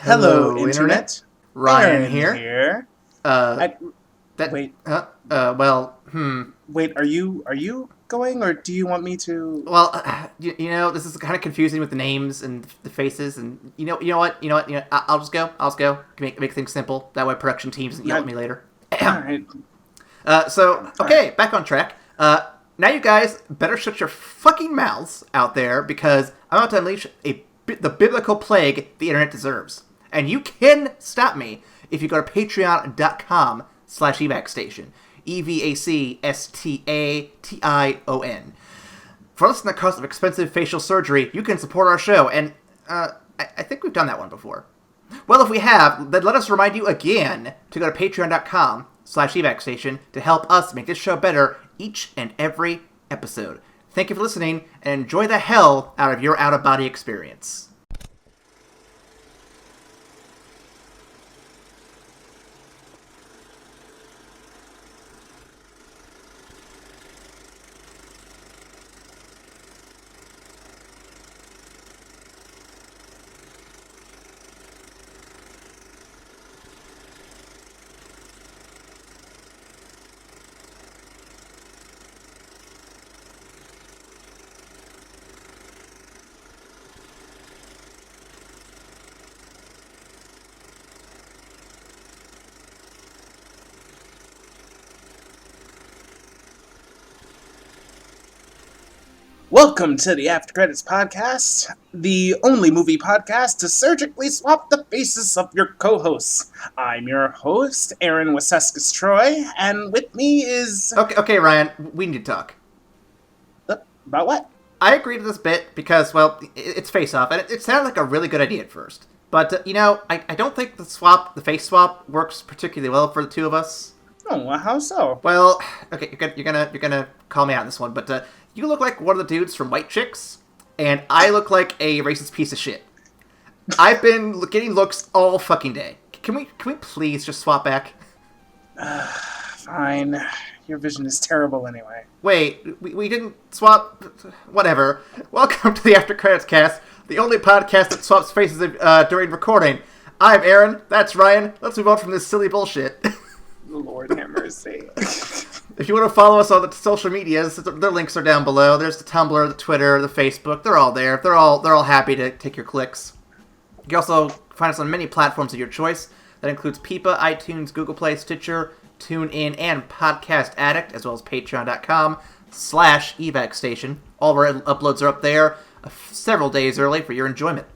Hello, Internet. Ryan Aaron here. here. Uh, I, that. wait, Well. wait. Are you going, or do you want me to? Well, this is kind of confusing with the names and the faces, and you know what. I'll just go. Make things simple. That way, production teams doesn't yell at me later. All right. Okay, back on track. Now you guys better shut your fucking mouths out there because I'm about to unleash the biblical plague the internet deserves. And you can stop me if you go to patreon.com/evacstation. evacstation. For less than the cost of expensive facial surgery, you can support our show. And I think we've done that one before. Well, if we have, then let us remind you again to go to patreon.com/evacstation to help us make this show better each and every episode. Thank you for listening, and enjoy the hell out of your out-of-body experience. Welcome to the After Credits Podcast, the only movie podcast to surgically swap the faces of your co-hosts. I'm your host, Aaron Wasescus Troy, and with me is... Okay, Ryan, we need to talk. About what? I agreed to this bit because, well, it's face-off, and it sounded like a really good idea at first. But, I don't think the face swap works particularly well for the two of us. Oh, well, how so? Well, okay, you're gonna call me out on this one, but you look like one of the dudes from White Chicks, and I look like a racist piece of shit. I've been getting looks all fucking day. Can we please just swap back? Fine. Your vision is terrible anyway. Wait, we didn't swap... Whatever. Welcome to the After Credits Cast, the only podcast that swaps faces during recording. I'm Aaron, that's Ryan. Let's move on from this silly bullshit. Lord have mercy. If you want to follow us on the social medias, their links are down below. There's the Tumblr, the Twitter, the Facebook. They're all there. They're all happy to take your clicks. You can also find us on many platforms of your choice. That includes Peepa, iTunes, Google Play, Stitcher, TuneIn, and Podcast Addict, as well as patreon.com/evacstation. All of our uploads are up there several days early for your enjoyment.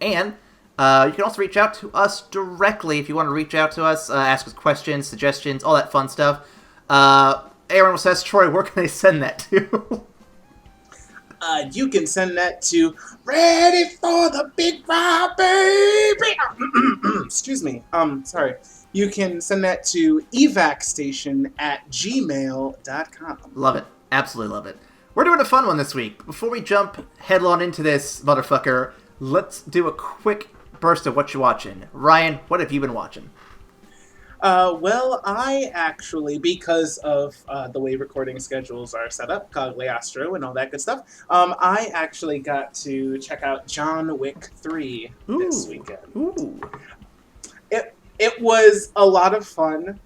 And you can also reach out to us directly if you want to reach out to us, ask us questions, suggestions, all that fun stuff. Aaron says, Troy, where can they send that to? You can send that to Ready for the Big Ride, baby! Excuse me. Sorry. You can send that to evacstation@gmail.com. Love it. Absolutely love it. We're doing a fun one this week. Before we jump headlong into this motherfucker, let's do a quick burst of what you're watching. Ryan, what have you been watching? Well, I actually, because of the way recording schedules are set up, Cagliostro and all that good stuff, I actually got to check out John Wick 3 this weekend. Ooh. It was a lot of fun.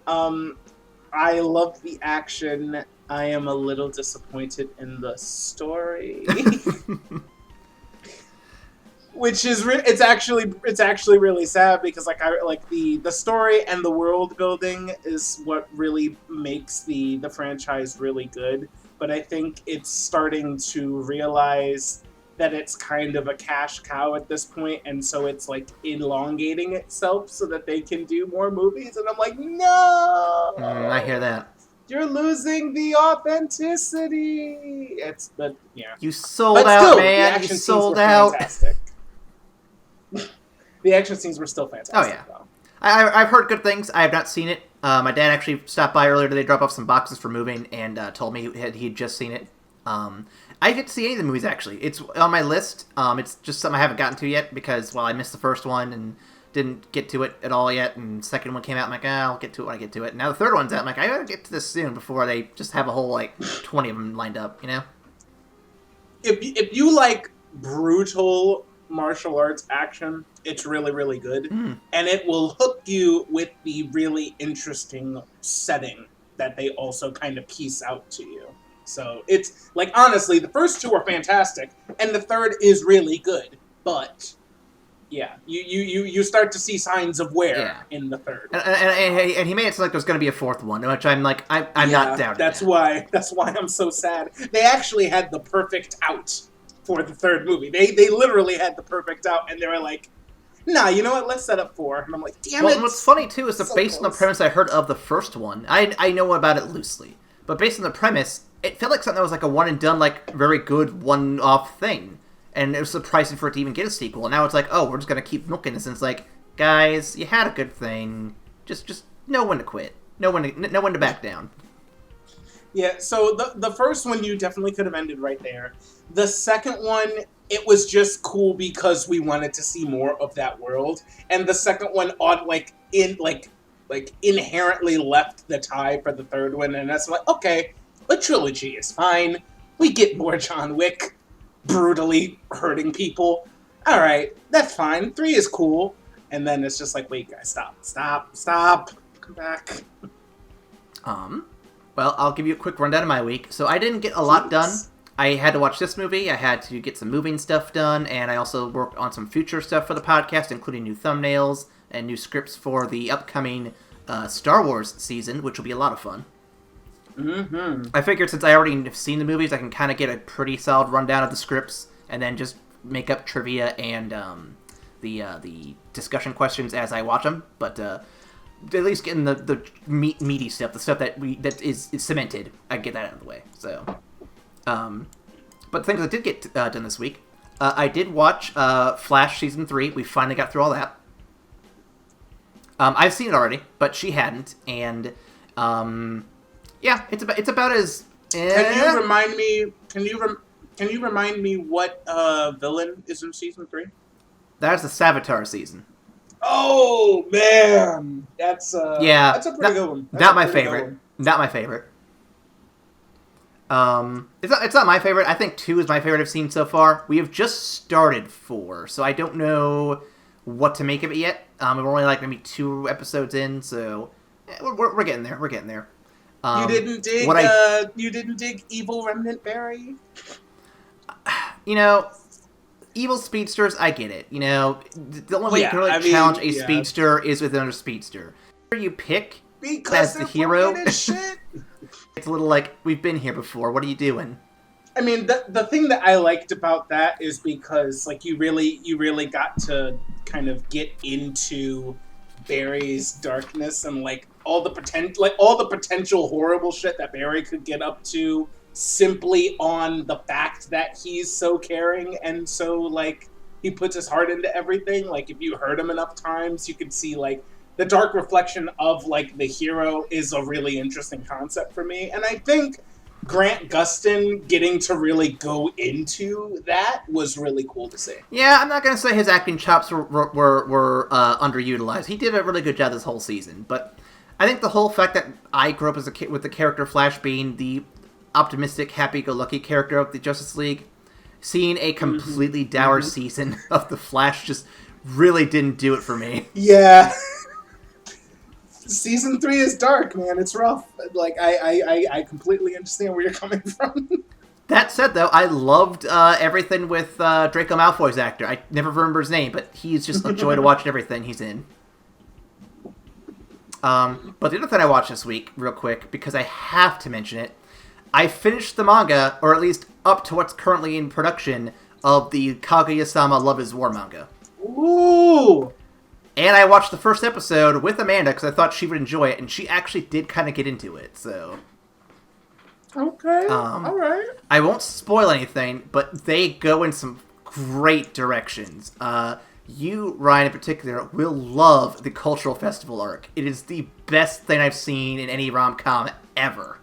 I loved the action. I am a little disappointed in the story. Which is it's actually really sad because the story and the world building is what really makes the franchise really good, but I think it's starting to realize that it's kind of a cash cow at this point, and so it's like elongating itself so that they can do more movies, and I'm like, no, I hear that. You're losing the authenticity. You sold out, man. You sold out. Fantastic. The action scenes were still fantastic. Oh, yeah. Though. I've heard good things. I have not seen it. My dad actually stopped by earlier today, dropped off some boxes for moving, and told me he had just seen it. I didn't get to see any of the movies, actually. It's on my list. It's just something I haven't gotten to yet because, well, I missed the first one and didn't get to it at all yet, and the second one came out, I'm like, I'll get to it when I get to it. Now the third one's out, I'm like, I gotta get to this soon before they just have a whole, 20 of them lined up, you know? If you like brutal martial arts action. It's really, really good. And it will hook you with the really interesting setting that they also kind of piece out to you. So it's, like, honestly, the first two are fantastic, and the third is really good. But, yeah, you start to see signs of wear in the third one. And he made it sound like there's going to be a fourth one, which I'm like, I'm not doubting. That's why I'm so sad. They actually had the perfect out for the third movie. They literally had the perfect out, and they were like, nah, you know what, let's set up 4. And I'm like, damn it. What's funny, too, is that based on the premise I heard of the first one, I know about it loosely, but based on the premise, it felt like something that was like a one-and-done, like, very good one-off thing. And it was surprising for it to even get a sequel. And now it's like, oh, we're just going to keep milking this. And it's like, guys, you had a good thing. Just know when to quit. Know when to back down. Yeah, so the first one, you definitely could have ended right there. The second one, it was just cool because we wanted to see more of that world. And the second one, inherently left the tie for the third one. And that's like, okay, a trilogy is fine. We get more John Wick brutally hurting people. All right, that's fine. 3 is cool. And then it's just like, wait, guys, stop. Come back. Well, I'll give you a quick rundown of my week. So I didn't get a lot done. I had to watch this movie, I had to get some moving stuff done, and I also worked on some future stuff for the podcast, including new thumbnails and new scripts for the upcoming Star Wars season, which will be a lot of fun. Mm-hmm. I figured since I already have seen the movies, I can kind of get a pretty solid rundown of the scripts, and then just make up trivia and the discussion questions as I watch them. But at least getting the meaty stuff, the stuff that is cemented, I get that out of the way. So, but things that did get done this week, I did watch Flash Season 3. We finally got through all that. I've seen it already, but she hadn't, and yeah, it's about as. Can you remind me? Can you remind me what villain is in Season 3? That's the Savitar season. Oh man, that's that's a pretty good one. Not my favorite. Not my favorite. It's not my favorite. I think 2 is my favorite I've seen so far. We have just started 4, so I don't know what to make of it yet. We're only like maybe 2 episodes in, so we're getting there. We're getting there. You didn't dig Evil Remnant Barry? You know, evil speedsters, I get it. You know, the only way you can really challenge a speedster is with another speedster. You pick because as the hero. Shit. It's a little like, we've been here before. What are you doing? I mean, the thing that I liked about that is because like you really got to kind of get into Barry's darkness and like all the potential horrible shit that Barry could get up to simply on the fact that he's so caring and so like he puts his heart into everything. Like if you heard him enough times, you could see like the dark reflection of like the hero is a really interesting concept for me. And I think Grant Gustin getting to really go into that was really cool to see. Yeah, I'm not going to say his acting chops were underutilized. He did a really good job this whole season, but I think the whole fact that I grew up as a kid with the character Flash being the optimistic, happy-go-lucky character of the Justice League, seeing a completely dour season of the Flash just really didn't do it for me. Yeah. Season 3 is dark, man. It's rough. Like, I completely understand where you're coming from. That said, though, I loved everything with Draco Malfoy's actor. I never remember his name, but he's just a joy to watch everything he's in. But the other thing I watched this week, real quick, because I have to mention it, I finished the manga, or at least up to what's currently in production, of the Kaguya-sama Love is War manga. Ooh! And I watched the first episode with Amanda because I thought she would enjoy it, and she actually did kind of get into it, so... Okay, alright. I won't spoil anything, but they go in some great directions. You, Ryan, in particular, will love the Cultural Festival arc. It is the best thing I've seen in any rom-com ever.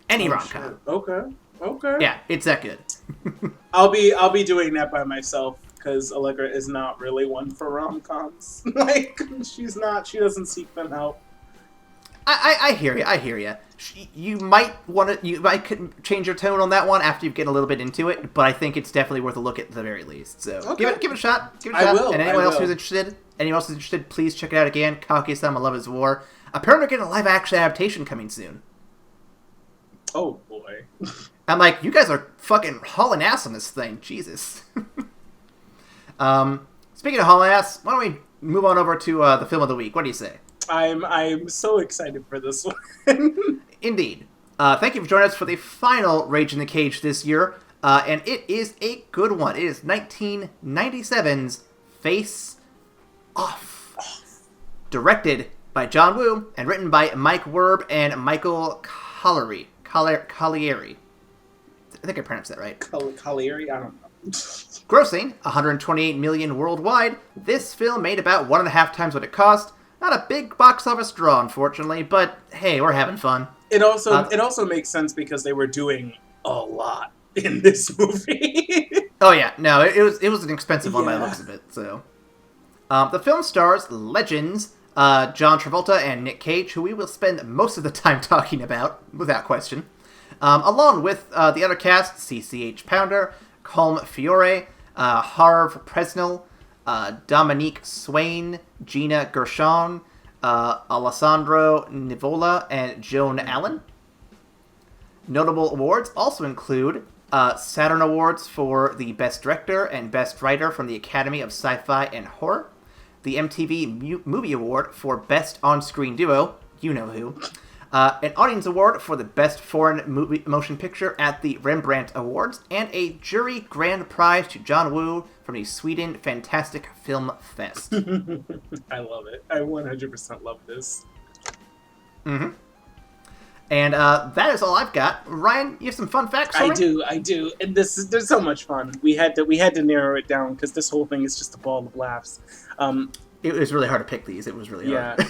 Any rom-com. Shit. Okay. Yeah, it's that good. I'll be doing that by myself. Because Allegra is not really one for rom-coms. Like, she doesn't seek them out. I hear you. I hear you. You might change your tone on that one after you get a little bit into it, but I think it's definitely worth a look at the very least. So okay. give it a shot. Give it a I shot. will. And anyone else who's interested, please check it out again. Kaguya-sama Love Is War. Apparently, we're getting a live-action adaptation coming soon. Oh boy. I'm like, you guys are fucking hauling ass on this thing. Jesus. Speaking of hauling ass, why don't we move on over to the film of the week? What do you say? I'm so excited for this one. Indeed. Thank you for joining us for the final Rage in the Cage this year. And it is a good one. It is 1997's Face Off. Directed by John Woo and written by Mike Werb and Michael Collieri. I think I pronounced that right. Collieri? I don't know. Grossing $128 million worldwide, this film made about 1.5 times what it cost. Not a big box office draw, unfortunately, but hey, we're having fun. It also makes sense because they were doing a lot in this movie. Oh yeah, no, it was an expensive one by the looks of it. So, the film stars legends John Travolta and Nick Cage, who we will spend most of the time talking about, without question, along with the other cast: CCH Pounder, Colm Fiore, Harve Presnell, Dominique Swain, Gina Gershon, Alessandro Nivola, and Joan Allen. Notable awards also include Saturn Awards for the Best Director and Best Writer from the Academy of Sci-Fi and Horror, the MTV Movie Award for Best On-Screen Duo, you know who, an Audience Award for the Best Foreign Motion Picture at the Rembrandt Awards, and a Jury Grand Prize to John Woo from the Sweden Fantastic Film Fest. I love it. I 100% love this. Mm-hmm. And that is all I've got. Ryan, you have some fun facts for me? I do. And there's so much fun. We had to narrow it down because this whole thing is just a ball of laughs. It was really hard to pick these. It was really hard.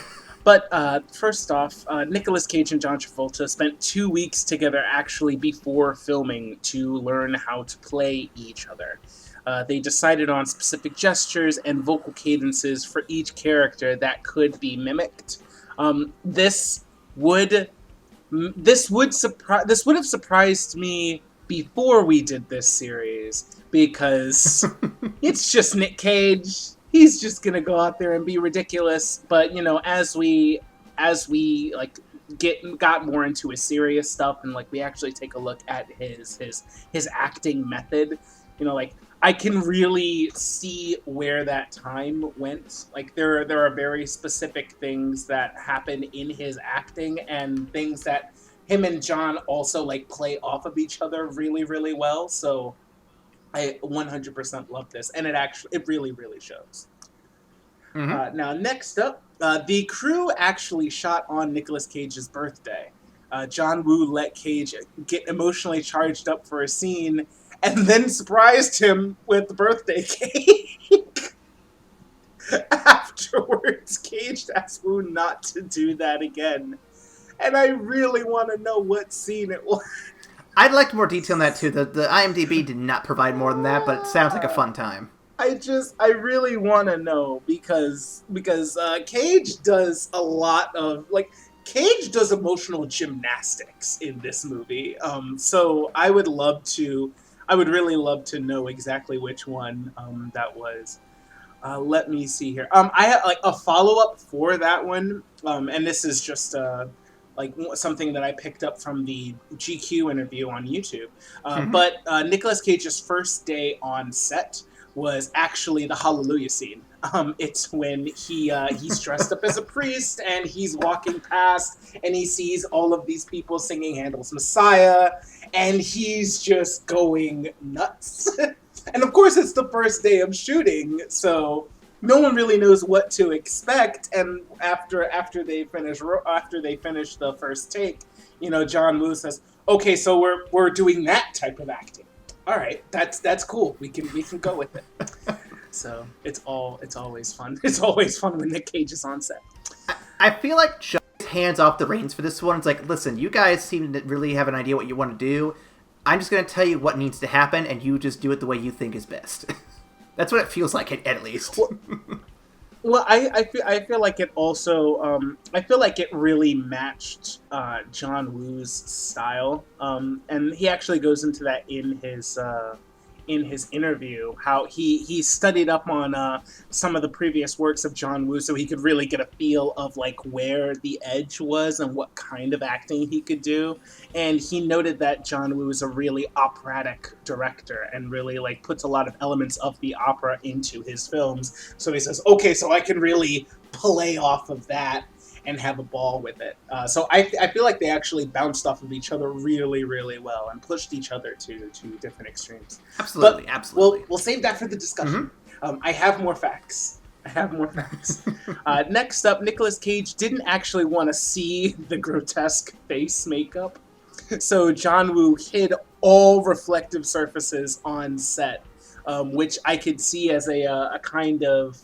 But first off, Nicolas Cage and John Travolta spent 2 weeks together actually before filming to learn how to play each other. They decided on specific gestures and vocal cadences for each character that could be mimicked. This would have surprised me before we did this series because it's just Nick Cage. He's just gonna go out there and be ridiculous. But you know, as we like got more into his serious stuff and like we actually take a look at his acting method, you know, like I can really see where that time went. Like there are very specific things that happen in his acting and things that him and John also like play off of each other really, really well. So I 100% love this, and it really, really shows. Mm-hmm. Now, next up, the crew actually shot on Nicolas Cage's birthday. John Woo let Cage get emotionally charged up for a scene, and then surprised him with the birthday cake. Afterwards, Cage asked Woo not to do that again. And I really want to know what scene it was. I'd like more detail on that too. The IMDb did not provide more than that, but it sounds like a fun time. I really want to know because Cage does a lot of Cage does emotional gymnastics in this movie. So I would really love to know exactly which one that was. Let me see here. I have like a follow-up for that one, and this is just like something that I picked up from the GQ interview on YouTube. But Nicolas Cage's first day on set was actually the Hallelujah scene. It's when he's dressed up as a priest and he's walking past and he sees all of these people singing Handel's Messiah and he's just going nuts. And of course it's the first day of shooting, so no one really knows what to expect. And after they finish the first take, you know, John Woo says, "Okay, so we're doing that type of acting. All right, that's cool. We can go with it." So it's always fun. It's always fun when Nick Cage is on set. I feel like John's hands off the reins for this one. It's like, listen, you guys seem to really have an idea what you want to do. I'm just going to tell you what needs to happen, and you just do it the way you think is best. That's what it feels like, at least. Well, I feel like it also I feel like it really matched John Woo's style, and he actually goes into that in his interview, how he studied up on some of the previous works of John Woo, so he could really get a feel of like where the edge was and what kind of acting he could do. And he noted that John Woo is a really operatic director and really like puts a lot of elements of the opera into his films. So he says, okay, so I can really play off of that and have a ball with it. So I feel like they actually bounced off of each other really, really well and pushed each other to different extremes. Absolutely, But absolutely. we'll save that for the discussion. Mm-hmm. I have more facts. Next up, Nicolas Cage didn't actually want to see the grotesque face makeup. So John Woo hid all reflective surfaces on set, which I could see as a kind of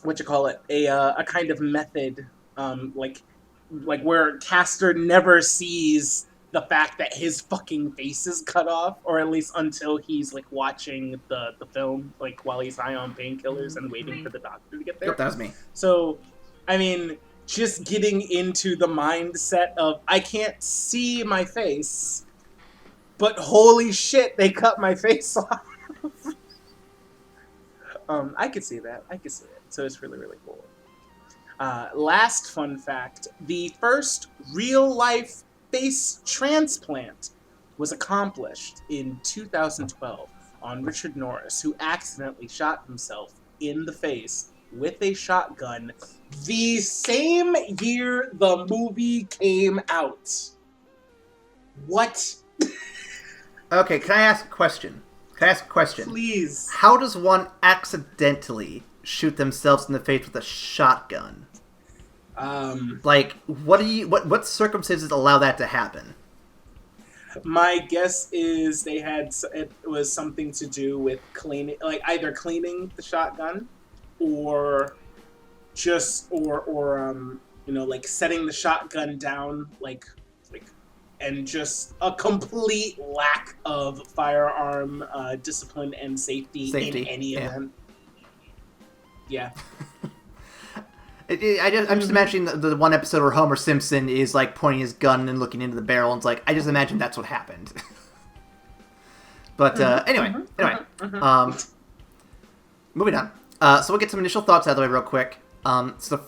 a kind of method, like where Caster never sees the fact that his fucking face is cut off, or at least until he's like watching the film, like while he's high on painkillers and waiting for the doctor to get there. Yep, that was me. So, I mean, just getting into the mindset of I can't see my face, but holy shit, they cut my face off. I could see that. So it's really, really cool. Last fun fact, the first real-life face transplant was accomplished in 2012 on Richard Norris, who accidentally shot himself in the face with a shotgun the same year the movie came out. What? Okay, can I ask a question? Please. How does one accidentally shoot themselves in the face with a shotgun? Like, what circumstances allow that to happen? My guess is it was something to do with cleaning, like either cleaning the shotgun, or like setting the shotgun down, like, and just a complete lack of firearm discipline and safety in any event. Yeah. I'm just imagining the one episode where Homer Simpson is like pointing his gun and looking into the barrel, and it's like, I just imagine that's what happened. But anyway, moving on. So we'll get some initial thoughts out of the way real quick. So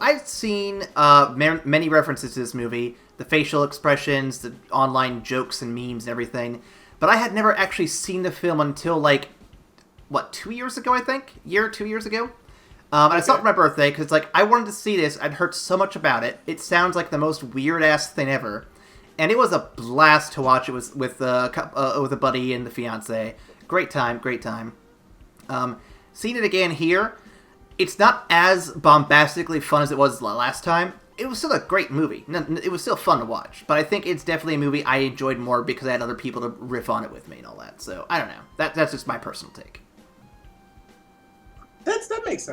I've seen many references to this movie, the facial expressions, the online jokes and memes and everything, but I had never actually seen the film until 2 years ago, I think? 2 years ago? And I saw it for my birthday, because I wanted to see this. I'd heard so much about it. It sounds like the most weird-ass thing ever. And it was a blast to watch. It was with a buddy and the fiance. Great time. Seeing it again here, it's not as bombastically fun as it was last time. It was still a great movie. It was still fun to watch. But I think it's definitely a movie I enjoyed more because I had other people to riff on it with me and all that. So, I don't know. That's just my personal take. That makes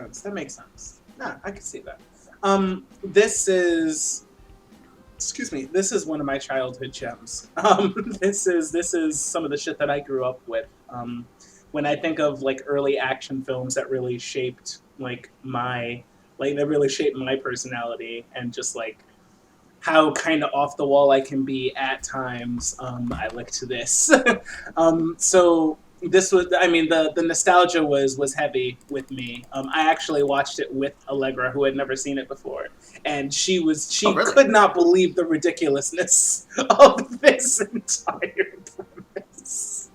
sense. Nah, I can see that. This is one of my childhood gems. This is some of the shit that I grew up with. When I think of early action films that really shaped my personality, and just how kind of off the wall I can be at times, I look to this. So this was, the nostalgia was heavy with me. I actually watched it with Allegra, who had never seen it before, and she really? could not believe the ridiculousness of this entire premise.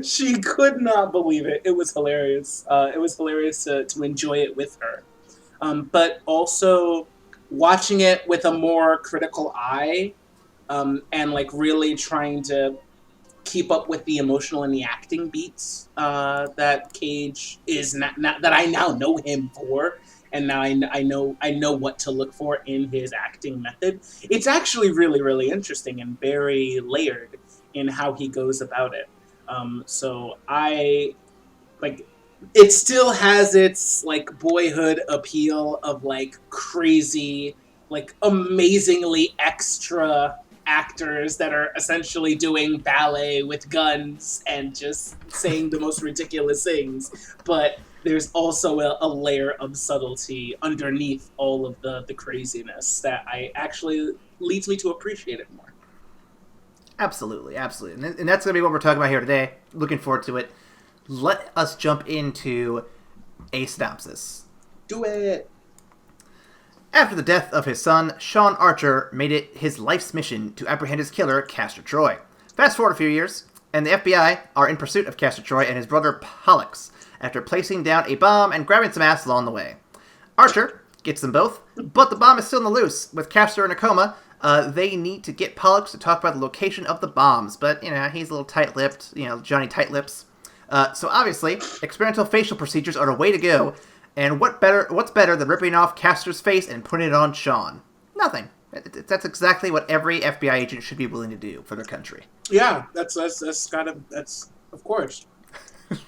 She could not believe it. It was hilarious. It was hilarious to enjoy it with her. But also watching it with a more critical eye, and really trying to keep up with the emotional and the acting beats that Cage is not that I now know him for, and now I know what to look for in his acting method. It's actually really, really interesting and very layered in how he goes about it. So I it still has its boyhood appeal of crazy, amazingly extra actors that are essentially doing ballet with guns and just saying the most ridiculous things. But there's also a layer of subtlety underneath all of the craziness that I actually leads me to appreciate it more. Absolutely, absolutely. And that's going to be what we're talking about here today. Looking forward to it. Let us jump into a synopsis. Do it! After the death of his son, Sean Archer made it his life's mission to apprehend his killer, Castor Troy. Fast forward a few years, and the FBI are in pursuit of Castor Troy and his brother Pollux after placing down a bomb and grabbing some ass along the way. Archer gets them both, but the bomb is still in the loose. With Castor in a coma, they need to get Pollux to talk about the location of the bombs, but, he's a little tight-lipped, Johnny Tight-Lips. So obviously, experimental facial procedures are the way to go, and what's better than ripping off Castor's face and putting it on Sean? Nothing. That's exactly what every FBI agent should be willing to do for their country. Yeah, that's of course.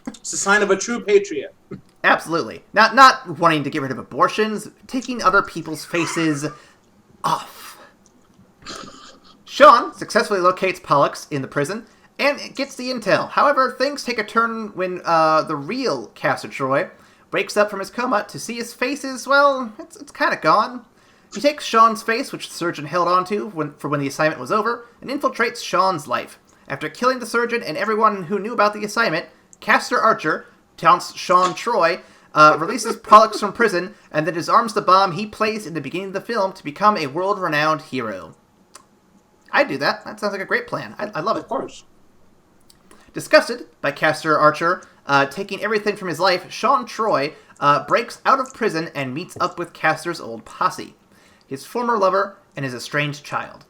It's a sign of a true patriot. Absolutely. Not wanting to get rid of abortions, taking other people's faces off. Sean successfully locates Pollux in the prison and gets the intel. However, things take a turn when the real Castor Troy wakes up from his coma to see his face is, well, it's kind of gone. He takes Sean's face, which the surgeon held onto for when the assignment was over, and infiltrates Sean's life. After killing the surgeon and everyone who knew about the assignment, Castor Archer taunts Sean Troy, releases Pollux from prison, and then disarms the bomb he placed in the beginning of the film to become a world-renowned hero. I'd do that. That sounds like a great plan. I love it. Of course. Disgusted by Castor Archer taking everything from his life, Sean Troy breaks out of prison and meets up with Castor's old posse, his former lover, and his estranged child.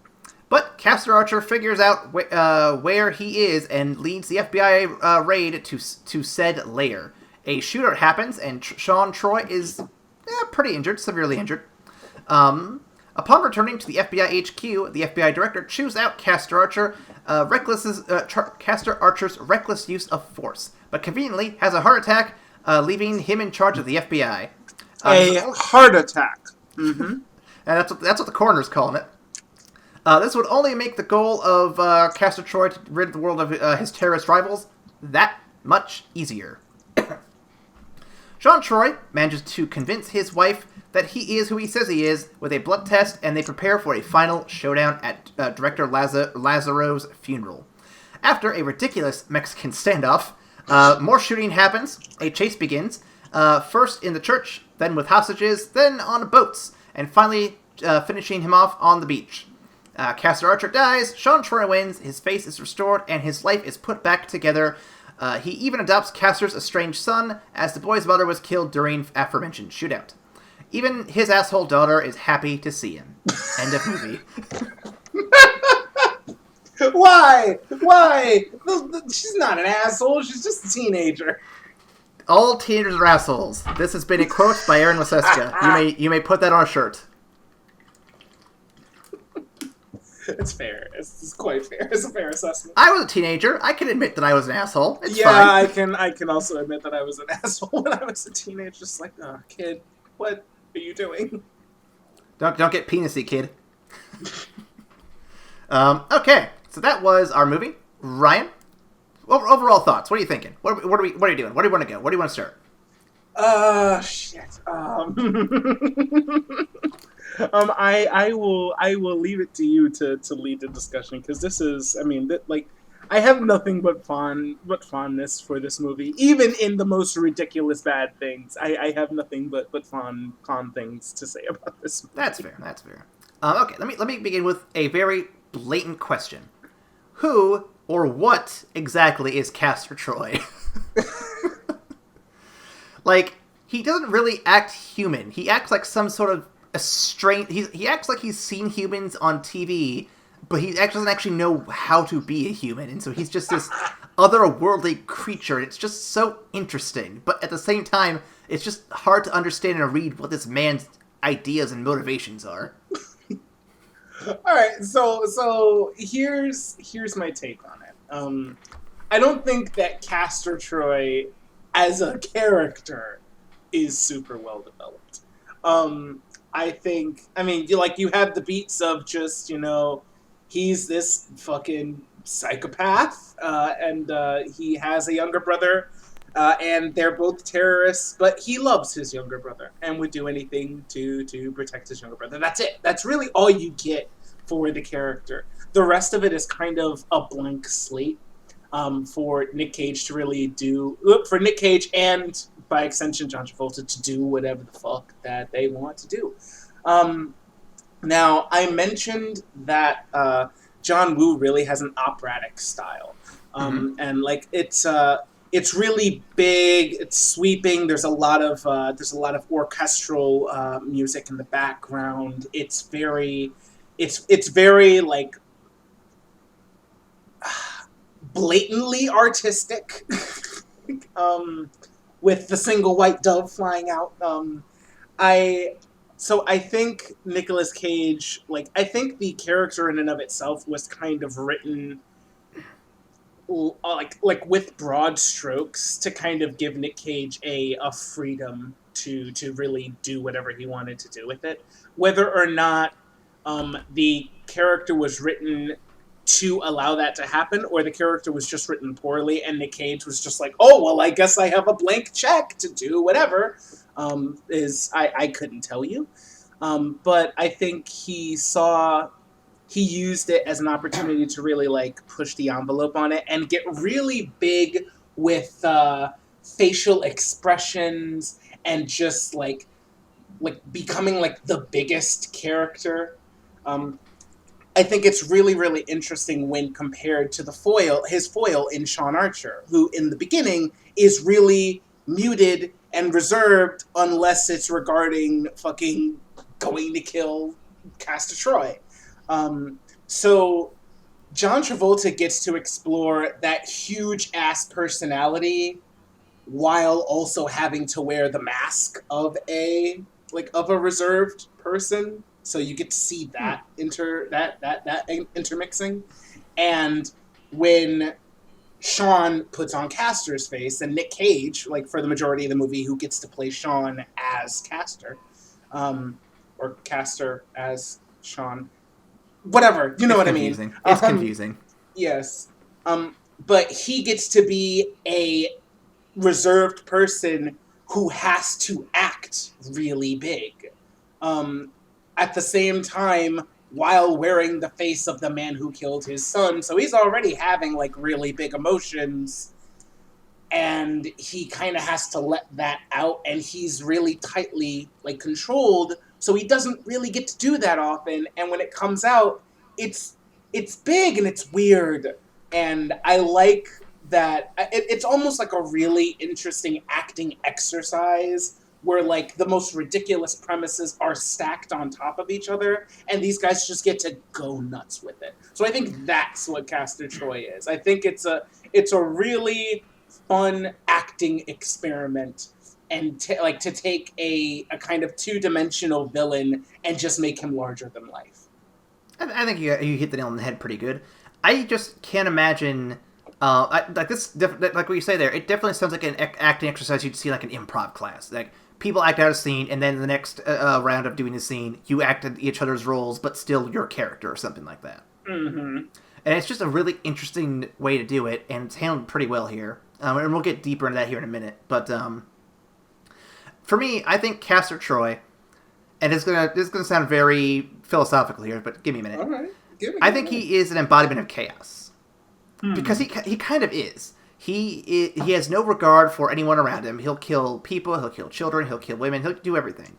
But Castor Archer figures out where he is and leads the FBI raid to said lair. A shootout happens, and Sean Troy is pretty injured, severely injured. Upon returning to the FBI HQ, the FBI director chews out Castor Archer, Castor Archer's reckless use of force, but conveniently has a heart attack, leaving him in charge of the FBI. A heart attack. Mm-hmm. And that's what the coroner's calling it. This would only make the goal of Castor Troy to rid the world of his terrorist rivals that much easier. Sean Troy manages to convince his wife that he is who he says he is with a blood test, and they prepare for a final showdown at director Lazaro's funeral. After a ridiculous Mexican standoff, more shooting happens, a chase begins, first in the church, then with hostages, then on boats, and finally finishing him off on the beach. Castor Archer dies, Sean Troy wins, his face is restored, and his life is put back together. He even adopts Castor's estranged son, as the boy's mother was killed during aforementioned shootout. Even his asshole daughter is happy to see him. End of movie. Why? Why? She's not an asshole. She's just a teenager. All teenagers are assholes. This has been a quote by Aaron Waseska. You may put that on a shirt. It's fair. It's quite fair. It's a fair assessment. I was a teenager. I can admit that I was an asshole. It's Yeah, fine. I can also admit that I was an asshole when I was a teenager. Just like, oh, kid, what are you doing? Don't get penisy, kid. Okay, so that was our movie. Ryan, overall thoughts. What are you thinking? What are you doing? Where do you want to go? Where do you want to start? Shit. I will leave it to you to lead the discussion, because this is, I have nothing but fondness for this movie. Even in the most ridiculous bad things, I have nothing but fond things to say about this movie. That's fair. Okay, let me begin with a very blatant question. Who or what exactly is Castor Troy? Like, he doesn't really act human. He acts like some sort of a strange... He acts like he's seen humans on TV, but he doesn't actually know how to be a human, and so he's just this otherworldly creature. It's just so interesting, but at the same time, it's just hard to understand and read what this man's ideas and motivations are. All right, so here's my take on it. I don't think that Castor Troy as a character is super well developed. I think, you have the beats of just, he's this fucking psychopath, and he has a younger brother and they're both terrorists, but he loves his younger brother and would do anything to protect his younger brother. That's it. That's really all you get for the character. The rest of it is kind of a blank slate for Nick Cage to really do, for Nick Cage and by extension John Travolta to do whatever the fuck that they want to do. Now, I mentioned that John Woo really has an operatic style, and like it's really big. It's sweeping. There's a lot of orchestral music in the background. It's very like blatantly artistic, with the single white dove flying out. I think Nicolas Cage, like, I think the character in and of itself was kind of written like with broad strokes to kind of give Nick Cage a freedom to really do whatever he wanted to do with it. Whether or not the character was written to allow that to happen, or the character was just written poorly and Nick Cage was just like, oh, well, I guess I have a blank check to do whatever, I couldn't tell you. But I think he used it as an opportunity to really like push the envelope on it and get really big with facial expressions and just like becoming like the biggest character. I think it's really, really interesting when compared to his foil in Sean Archer, who in the beginning is really muted and reserved unless it's regarding fucking going to kill Castor Troy. So John Travolta gets to explore that huge ass personality while also having to wear the mask of a reserved person. So you get to see that intermixing. And when Sean puts on Castor's face, and Nick Cage, like for the majority of the movie, who gets to play Sean as Castor, or Castor as Sean, whatever, you know what confusing. I mean. It's confusing. Yes. But he gets to be a reserved person who has to act really big. At the same time, while wearing the face of the man who killed his son. So he's already having like really big emotions, and he kind of has to let that out, and he's really tightly like controlled, so he doesn't really get to do that often. And when it comes out, it's big and it's weird, and I like that. It's almost like a really interesting acting exercise where like the most ridiculous premises are stacked on top of each other, and these guys just get to go nuts with it. So I think that's what Castor Troy is. I think it's a really fun acting experiment, and to take a kind of two-dimensional villain and just make him larger than life. I think you hit the nail on the head pretty good. I just can't imagine. Like what you say there, it definitely sounds like an acting exercise you'd see like an improv class. Like people act out a scene, and then the next round of doing the scene, you act at each other's roles, but still your character or something like that. Mm-hmm. And it's just a really interesting way to do it, and it's handled pretty well here. And we'll get deeper into that here in a minute. But for me, I think Castor Troy, and this is gonna sound very philosophical here, but give me a minute. All right. I think he is an embodiment of chaos. Because he kind of is. He has no regard for anyone around him. He'll kill people, he'll kill children, he'll kill women, he'll do everything.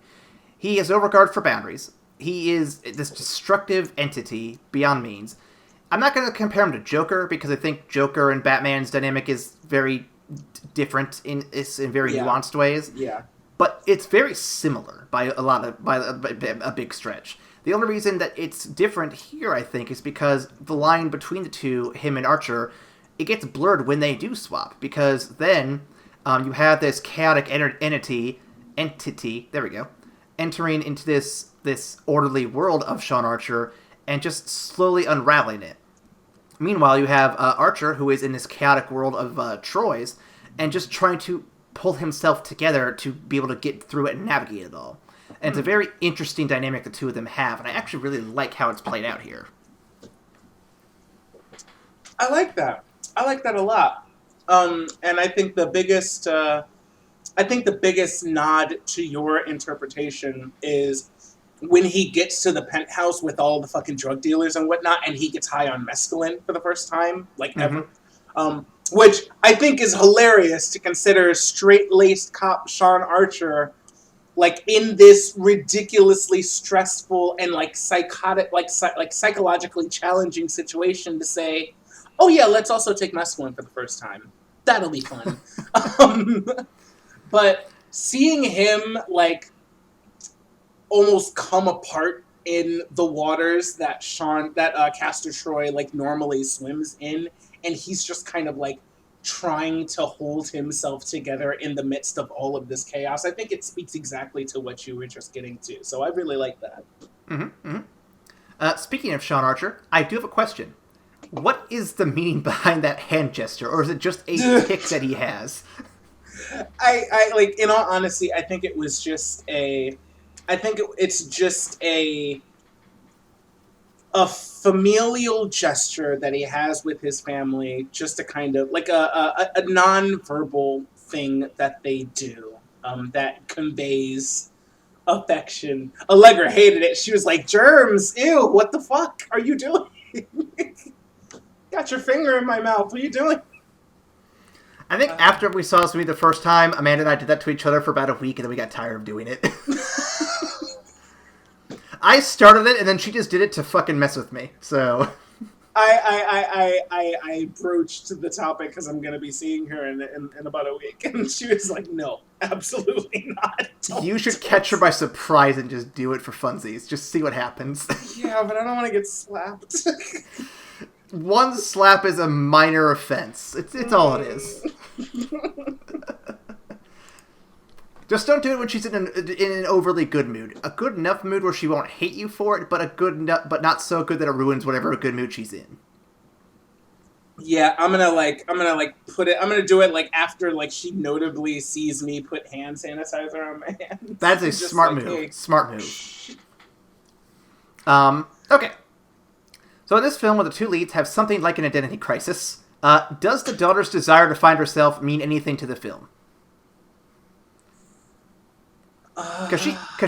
He has no regard for boundaries. He is this destructive entity beyond means. I'm not going to compare him to Joker, because I think Joker and Batman's dynamic is very different in very nuanced ways. Yeah. But it's very similar by a big stretch. The only reason that it's different here, I think, is because the line between the two, him and Archer, it gets blurred when they do swap. Because then you have this chaotic entity, there we go, entering into this orderly world of Sean Archer and just slowly unraveling it. Meanwhile, you have Archer, who is in this chaotic world of Troy's, and just trying to pull himself together to be able to get through it and navigate it all. And it's a very interesting dynamic the two of them have, and I actually really like how it's played out here. I like that a lot. And I think the biggest nod to your interpretation is when he gets to the penthouse with all the fucking drug dealers and whatnot, and he gets high on mescaline for the first time, like Mm-hmm. ever. Which I think is hilarious to consider straight-laced cop Sean Archer, like in this ridiculously stressful and like psychotic, like psychologically challenging situation to say, "Oh yeah, let's also take mescaline for the first time. That'll be fun." um, but seeing him like almost come apart in the waters that Castor Troy like normally swims in, and he's just kind of like trying to hold himself together in the midst of all of this chaos. I think it speaks exactly to what you were just getting to. So I really like that. Mm-hmm. Mm-hmm. Speaking of Sean Archer, I do have a question. What is the meaning behind that hand gesture, or is it just a tick that he has? I like, in all honesty, I think it was just it's just a familial gesture that he has with his family, just a kind of like a non-verbal thing that they do, that conveys affection. Allegra hated it. She was like, "Germs, ew, what the fuck are you doing?" Got your finger in my mouth. What are you doing? I think after we saw this movie the first time, Amanda and I did that to each other for about a week, and then we got tired of doing it. I started it, and then she just did it to fucking mess with me. So I broached the topic because I'm gonna be seeing her in about a week, and she was like, "No, absolutely not. You should catch her by surprise and just do it for funsies. Just see what happens." Yeah, but I don't want to get slapped. One slap is a minor offense. It's all it is. Just don't do it when she's in an overly good mood. A good enough mood where she won't hate you for it, but but not so good that it ruins whatever good mood she's in. Yeah, I'm gonna do it like after like she notably sees me put hand sanitizer on my hands. That's a smart move. Hey. Smart move. Okay. So in this film, where the two leads have something like an identity crisis, does the daughter's desire to find herself mean anything to the film? Because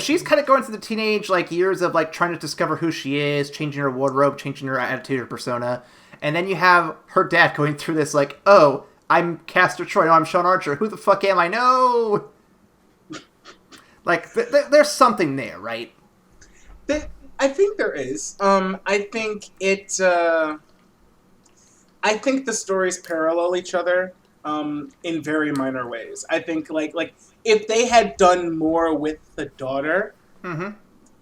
she's kind of going through the teenage like years of like trying to discover who she is, changing her wardrobe, changing her attitude, her persona, and then you have her dad going through this like, "Oh, I'm Castor Troy, no, I'm Sean Archer. Who the fuck am I? No." Like, there's something there, right? I think there is. I think it. I think the stories parallel each other in very minor ways. I think like if they had done more with the daughter, mm-hmm.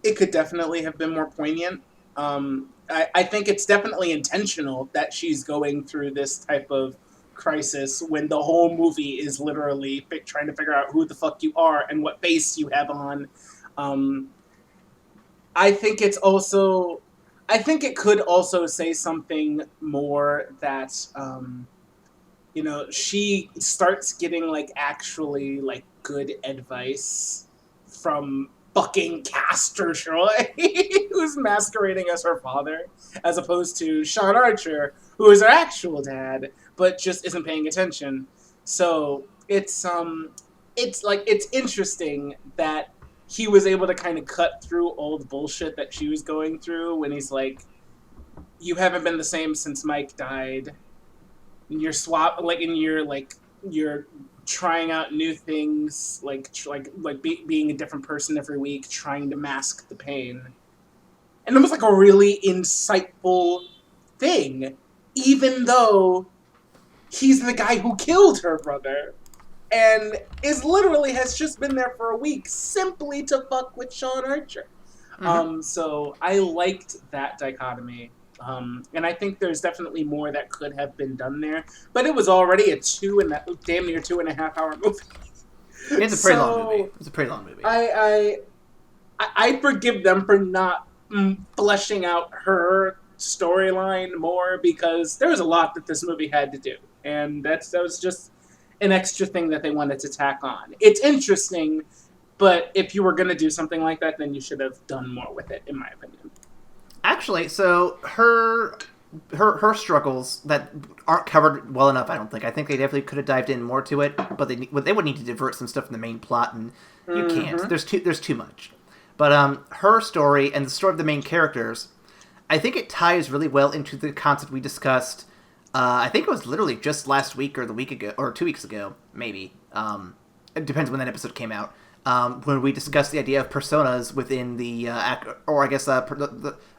it could definitely have been more poignant. I think it's definitely intentional that she's going through this type of crisis when the whole movie is literally trying to figure out who the fuck you are and what face you have on. I think it could also say something more that, she starts getting like actually like good advice from fucking Castor Troy, who's masquerading as her father, as opposed to Sean Archer, who is her actual dad, but just isn't paying attention. So it's interesting that he was able to kind of cut through all the bullshit that she was going through when he's like, "You haven't been the same since Mike died. And you're you're trying out new things, being a different person every week, trying to mask the pain." And it was like a really insightful thing, even though he's the guy who killed her brother. And has just been there for a week simply to fuck with Sean Archer. Mm-hmm. So I liked that dichotomy. And I think there's definitely more that could have been done there. But it was already a damn near 2.5 hour movie. It's a pretty long movie. It's a pretty long movie. I forgive them for not fleshing out her storyline more, because there was a lot that this movie had to do. And that was just an extra thing that they wanted to tack on. It's interesting, but if you were going to do something like that, then you should have done more with it, in my opinion. Actually, so her her struggles that aren't covered well enough. I don't think. I think they definitely could have dived in more to it, but they would need to divert some stuff from the main plot, and you can't. There's too much. But her story and the story of the main characters, I think it ties really well into the concept we discussed. I think it was literally just last week or the week ago or 2 weeks ago, maybe. It depends when that episode came out. When we discussed the idea of personas within the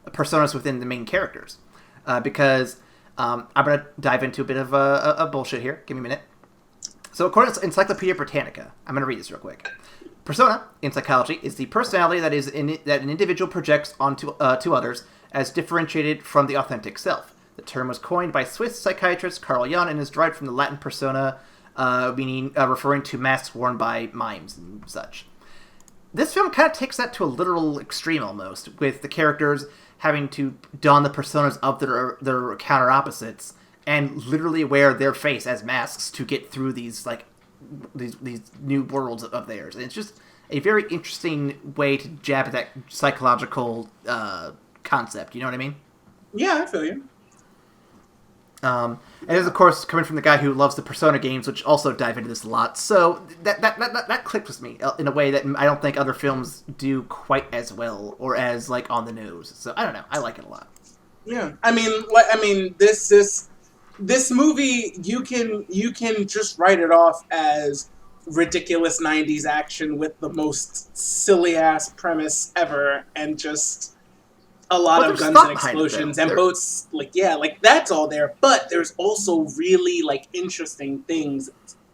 personas within the main characters, because I'm gonna dive into a bit of a bullshit here. Give me a minute. So, according to Encyclopedia Britannica, I'm gonna read this real quick. Persona, in psychology, is the personality that an individual projects onto to others as differentiated from the authentic self. The term was coined by Swiss psychiatrist Carl Jung and is derived from the Latin persona, meaning referring to masks worn by mimes and such. This film kind of takes that to a literal extreme almost, with the characters having to don the personas of their counter opposites and literally wear their face as masks to get through these new worlds of theirs. And it's just a very interesting way to jab at that psychological concept. You know what I mean? Yeah, I feel you. And this is, of course, coming from the guy who loves the Persona games, which also dive into this a lot. So that clicked with me in a way that I don't think other films do quite as well or as like on the nose. So I don't know. I like it a lot. Yeah, I mean, this movie, you can just write it off as ridiculous 90s action with the most silly ass premise ever, and just a lot of guns and explosions and boats. Like that's all there. But there's also really like interesting things,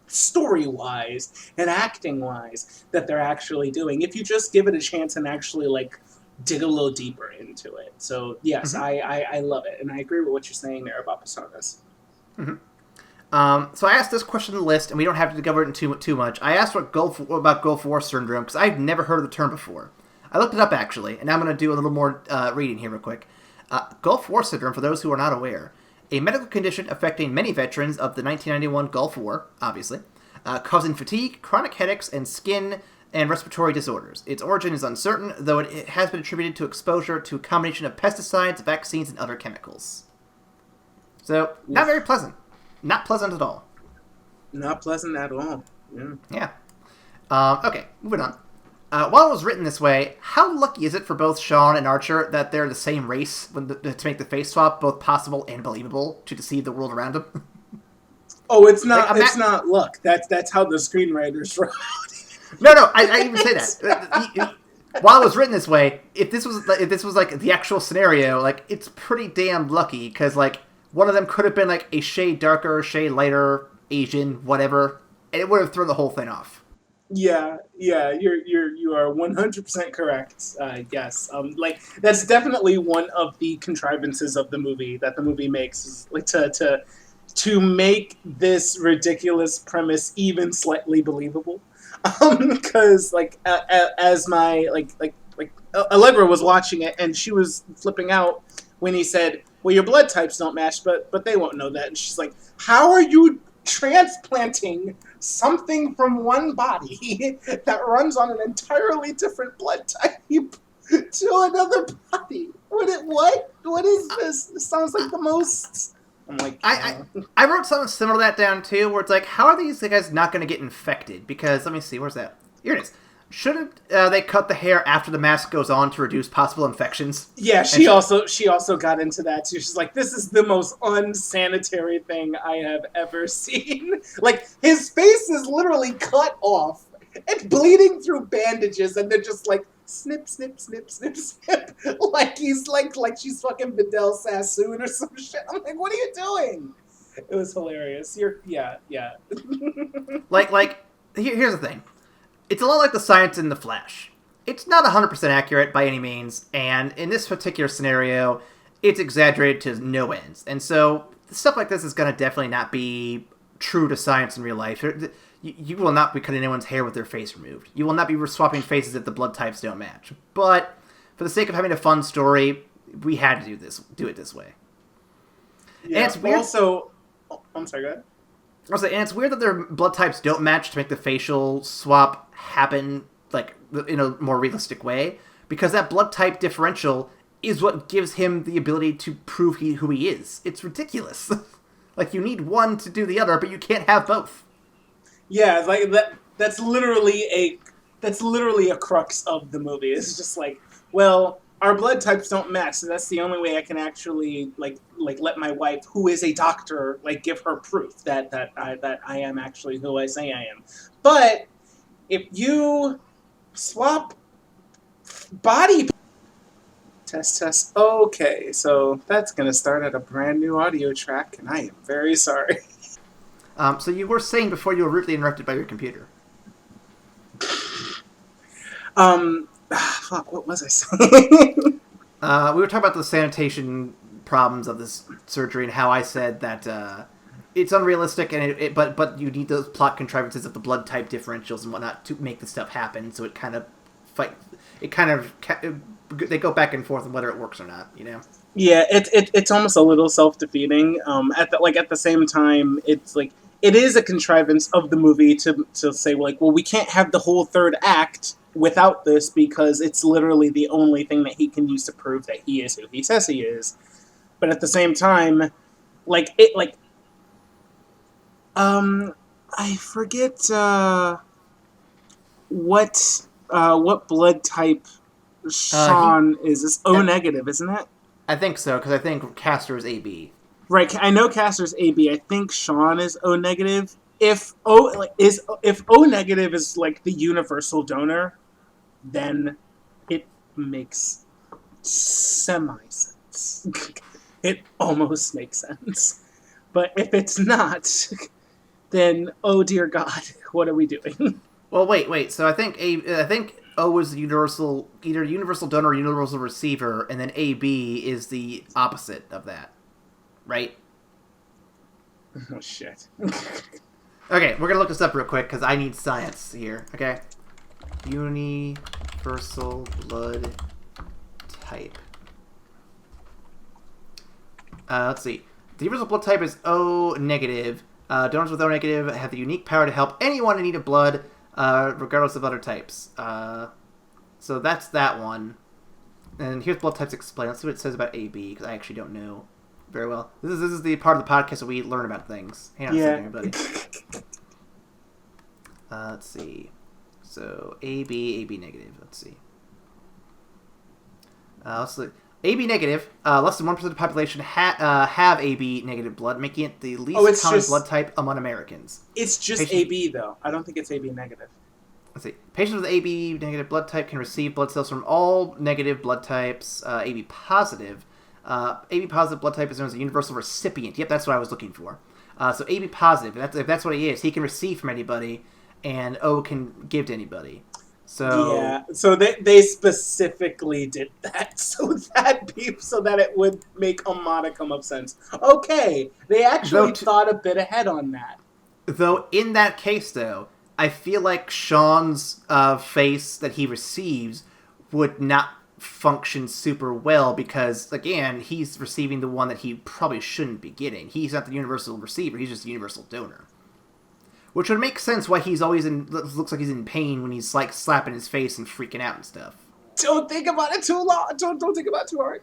story wise and acting wise, that they're actually doing if you just give it a chance and actually like dig a little deeper into it. So yes, I love it, and I agree with what you're saying there about personas. So I asked this question on the list, and we don't have to cover it in too much. I asked about Gulf War syndrome because I've never heard of the term before. I looked it up actually, and I'm going to do a little more reading here real quick. Gulf War syndrome, for those who are not aware, a medical condition affecting many veterans of the 1991 Gulf War, obviously, causing fatigue, chronic headaches, and skin and respiratory disorders. Its origin is uncertain, though it has been attributed to exposure to a combination of pesticides, vaccines, and other chemicals. So, not very pleasant. Not pleasant at all. Not pleasant at all. Yeah. Okay, moving on. While it was written this way, how lucky is it for both Sean and Archer that they're the same race to make the face swap both possible and believable to deceive the world around them? Oh, it's not. It's not luck. That's how the screenwriters wrote. No, I didn't even say that. While it was written this way, if this was like the actual scenario, like it's pretty damn lucky because like one of them could have been like a shade darker, shade lighter, Asian, whatever, and it would have thrown the whole thing off. Yeah, you are 100% correct. Yes, like that's definitely one of the contrivances of the movie that the movie makes, is like to make this ridiculous premise even slightly believable. Because like as my like Allegra was watching it and she was flipping out when he said, "Well, your blood types don't match, but they won't know that." And she's like, "How are you transplanting something from one body that runs on an entirely different blood type to another body? What is this? This sounds like the most..." I'm like, I wrote something similar to that down too, where it's like, how are these guys not going to get infected? Because let me see, where's that? Here it is. Shouldn't they cut the hair after the mask goes on to reduce possible infections? Yeah, she also got into that too. She's like, this is the most unsanitary thing I have ever seen. Like, his face is literally cut off and bleeding through bandages, and they're just like, snip, snip, snip, snip, snip. Like he's like she's fucking Vidal Sassoon or some shit. I'm like, what are you doing? It was hilarious. Yeah. Here's the thing. It's a lot like the science in The Flash. It's not 100% accurate by any means, and in this particular scenario, it's exaggerated to no ends. And so, stuff like this is going to definitely not be true to science in real life. You will not be cutting anyone's hair with their face removed. You will not be swapping faces if the blood types don't match. But, for the sake of having a fun story, we had to do it this way. Yeah, and it's weird. Also, I'm sorry, go ahead. And it's weird that their blood types don't match to make the facial swap happen like in a more realistic way, because that blood type differential is what gives him the ability to prove who he is. It's ridiculous. Like, you need one to do the other, but you can't have both. Yeah, like that's literally a crux of the movie. It's just like, well, our blood types don't match, so that's the only way I can actually like let my wife, who is a doctor, like give her proof that I am actually who I say I am. But if you swap body test, okay, so that's gonna start at a brand new audio track, and I am very sorry. So you were saying before you were rudely interrupted by your computer. Fuck, what was I saying? We were talking about the sanitation problems of this surgery and how I said that it's unrealistic, and but you need those plot contrivances of the blood type differentials and whatnot to make the stuff happen. So they go back and forth on whether it works or not. You know. Yeah, it's almost a little self-defeating. At the same time, it's like it is a contrivance of the movie to say like, well, we can't have the whole third act without this because it's literally the only thing that he can use to prove that he is who he says he is. But at the same time, I forget what blood type Sean is. It's O negative, isn't it? I think so, because I think Castor is AB. Right, I know Castor's AB. I think Sean is O negative. If O negative is like the universal donor, then it makes semi-sense. It almost makes sense. But if it's not, then oh dear God, what are we doing? Well, wait. So I think O is the either universal donor or universal receiver, and then AB is the opposite of that, right? Oh shit. Okay, we're gonna look this up real quick because I need science here. Okay, universal blood type. Let's see. The universal blood type is O negative. Donors with O negative have the unique power to help anyone in need of blood, regardless of other types. So that's that one. And here's blood types explained. Let's see what it says about AB, because I actually don't know very well. This is the part of the podcast where we learn about things. Hang on a second, everybody. Let's see. So AB negative. Let's see. Let's look. AB negative, less than 1% of the population have AB negative blood, making it the least common blood type among Americans. It's just AB, though. I don't think it's AB negative. Let's see. Patients with AB negative blood type can receive blood cells from all negative blood types. AB positive. AB positive blood type is known as a universal recipient. Yep, that's what I was looking for. So AB positive, if that's what he is, he can receive from anybody, and O can give to anybody. So yeah, so they specifically did that so that it would make a modicum of sense. Okay, they actually thought a bit ahead on that. Though in that case, though, I feel like Sean's face that he receives would not function super well because, again, he's receiving the one that he probably shouldn't be getting. He's not the universal receiver; he's just a universal donor. Which would make sense why he's always looks like he's in pain when he's like slapping his face and freaking out and stuff. Don't think about it too long. Don't think about it too hard.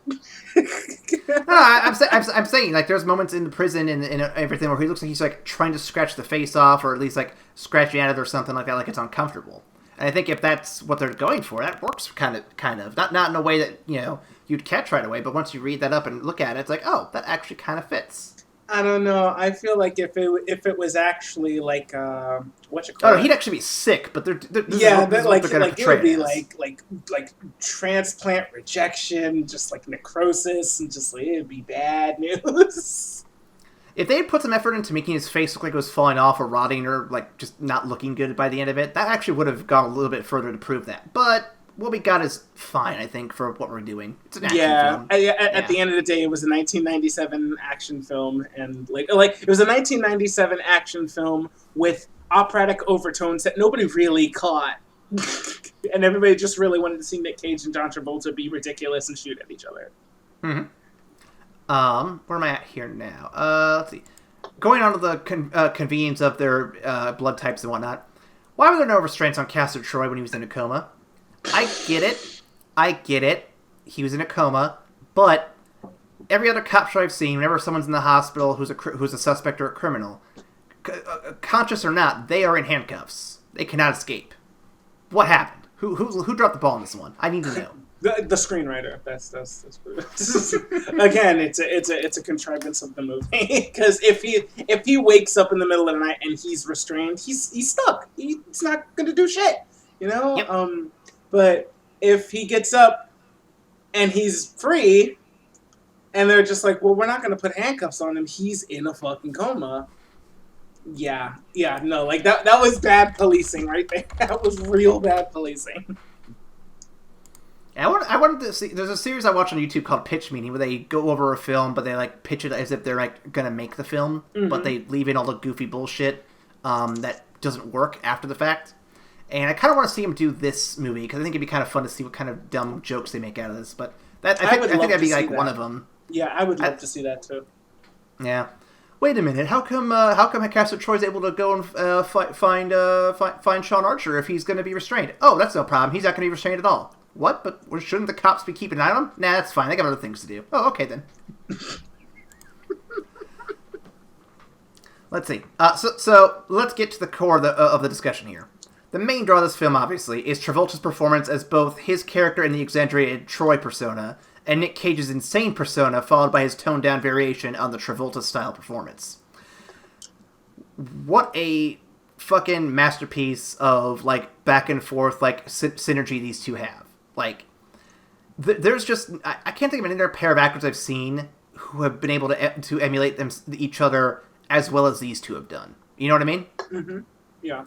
No, I'm saying like there's moments in the prison and everything where he looks like he's like trying to scratch the face off or at least like scratching at it or something like that, like it's uncomfortable. And I think if that's what they're going for, that works kind of not in a way that you'd catch right away, but once you read that up and look at it, it's like that actually kind of fits. I don't know. I feel like if it was actually like what you call it? He'd actually be sick. But it would be like transplant rejection, just like necrosis, and just like it'd be bad news. If they had put some effort into making his face look like it was falling off or rotting or like just not looking good by the end of it, that actually would have gone a little bit further to prove that. But what we got is fine, I think, for what we're doing. It's an action film. At the end of the day, it was a 1997 action film, and like it was a 1997 action film with operatic overtones that nobody really caught, and everybody just really wanted to see Nick Cage and John Travolta be ridiculous and shoot at each other. Mm-hmm. Where am I at here now? Let's see. Going on to the convenience of their blood types and whatnot. Why were there no restraints on Castor Troy when he was in a coma? I get it. He was in a coma. But every other cop show I've seen, whenever someone's in the hospital who's a suspect or a criminal, conscious or not, they are in handcuffs. They cannot escape. What happened? Who dropped the ball in this one? I need to know. The screenwriter. That's again. It's a contrivance of the movie because if he wakes up in the middle of the night and he's restrained, he's stuck. He's not gonna do shit. Yep. But if he gets up and he's free, and they're just like, well, we're not gonna put handcuffs on him. He's in a fucking coma. Yeah, no, like that was bad policing right there. That was real bad policing. I wanted to see. There's a series I watch on YouTube called Pitch Meeting where they go over a film, but they like pitch it as if they're like gonna make the film, but they leave in all the goofy bullshit that doesn't work after the fact. And I kind of want to see him do this movie because I think it'd be kind of fun to see what kind of dumb jokes they make out of this. But I think that'd be like one of them. Yeah, I would love to see that too. Yeah. Wait a minute. How come Castor Troy's able to go and find Sean Archer if he's going to be restrained? Oh, that's no problem. He's not going to be restrained at all. What? But shouldn't the cops be keeping an eye on him? Nah, that's fine. They got other things to do. Oh, okay then. Let's see. So let's get to the core of the discussion here. The main draw of this film, obviously, is Travolta's performance as both his character in the exaggerated Troy persona and Nick Cage's insane persona, followed by his toned-down variation on the Travolta-style performance. What a fucking masterpiece of, like, back and forth, like, synergy these two have. Like, there's just... I can't think of another pair of actors I've seen who have been able to emulate each other as well as these two have done. You know what I mean? Mm-hmm. Yeah.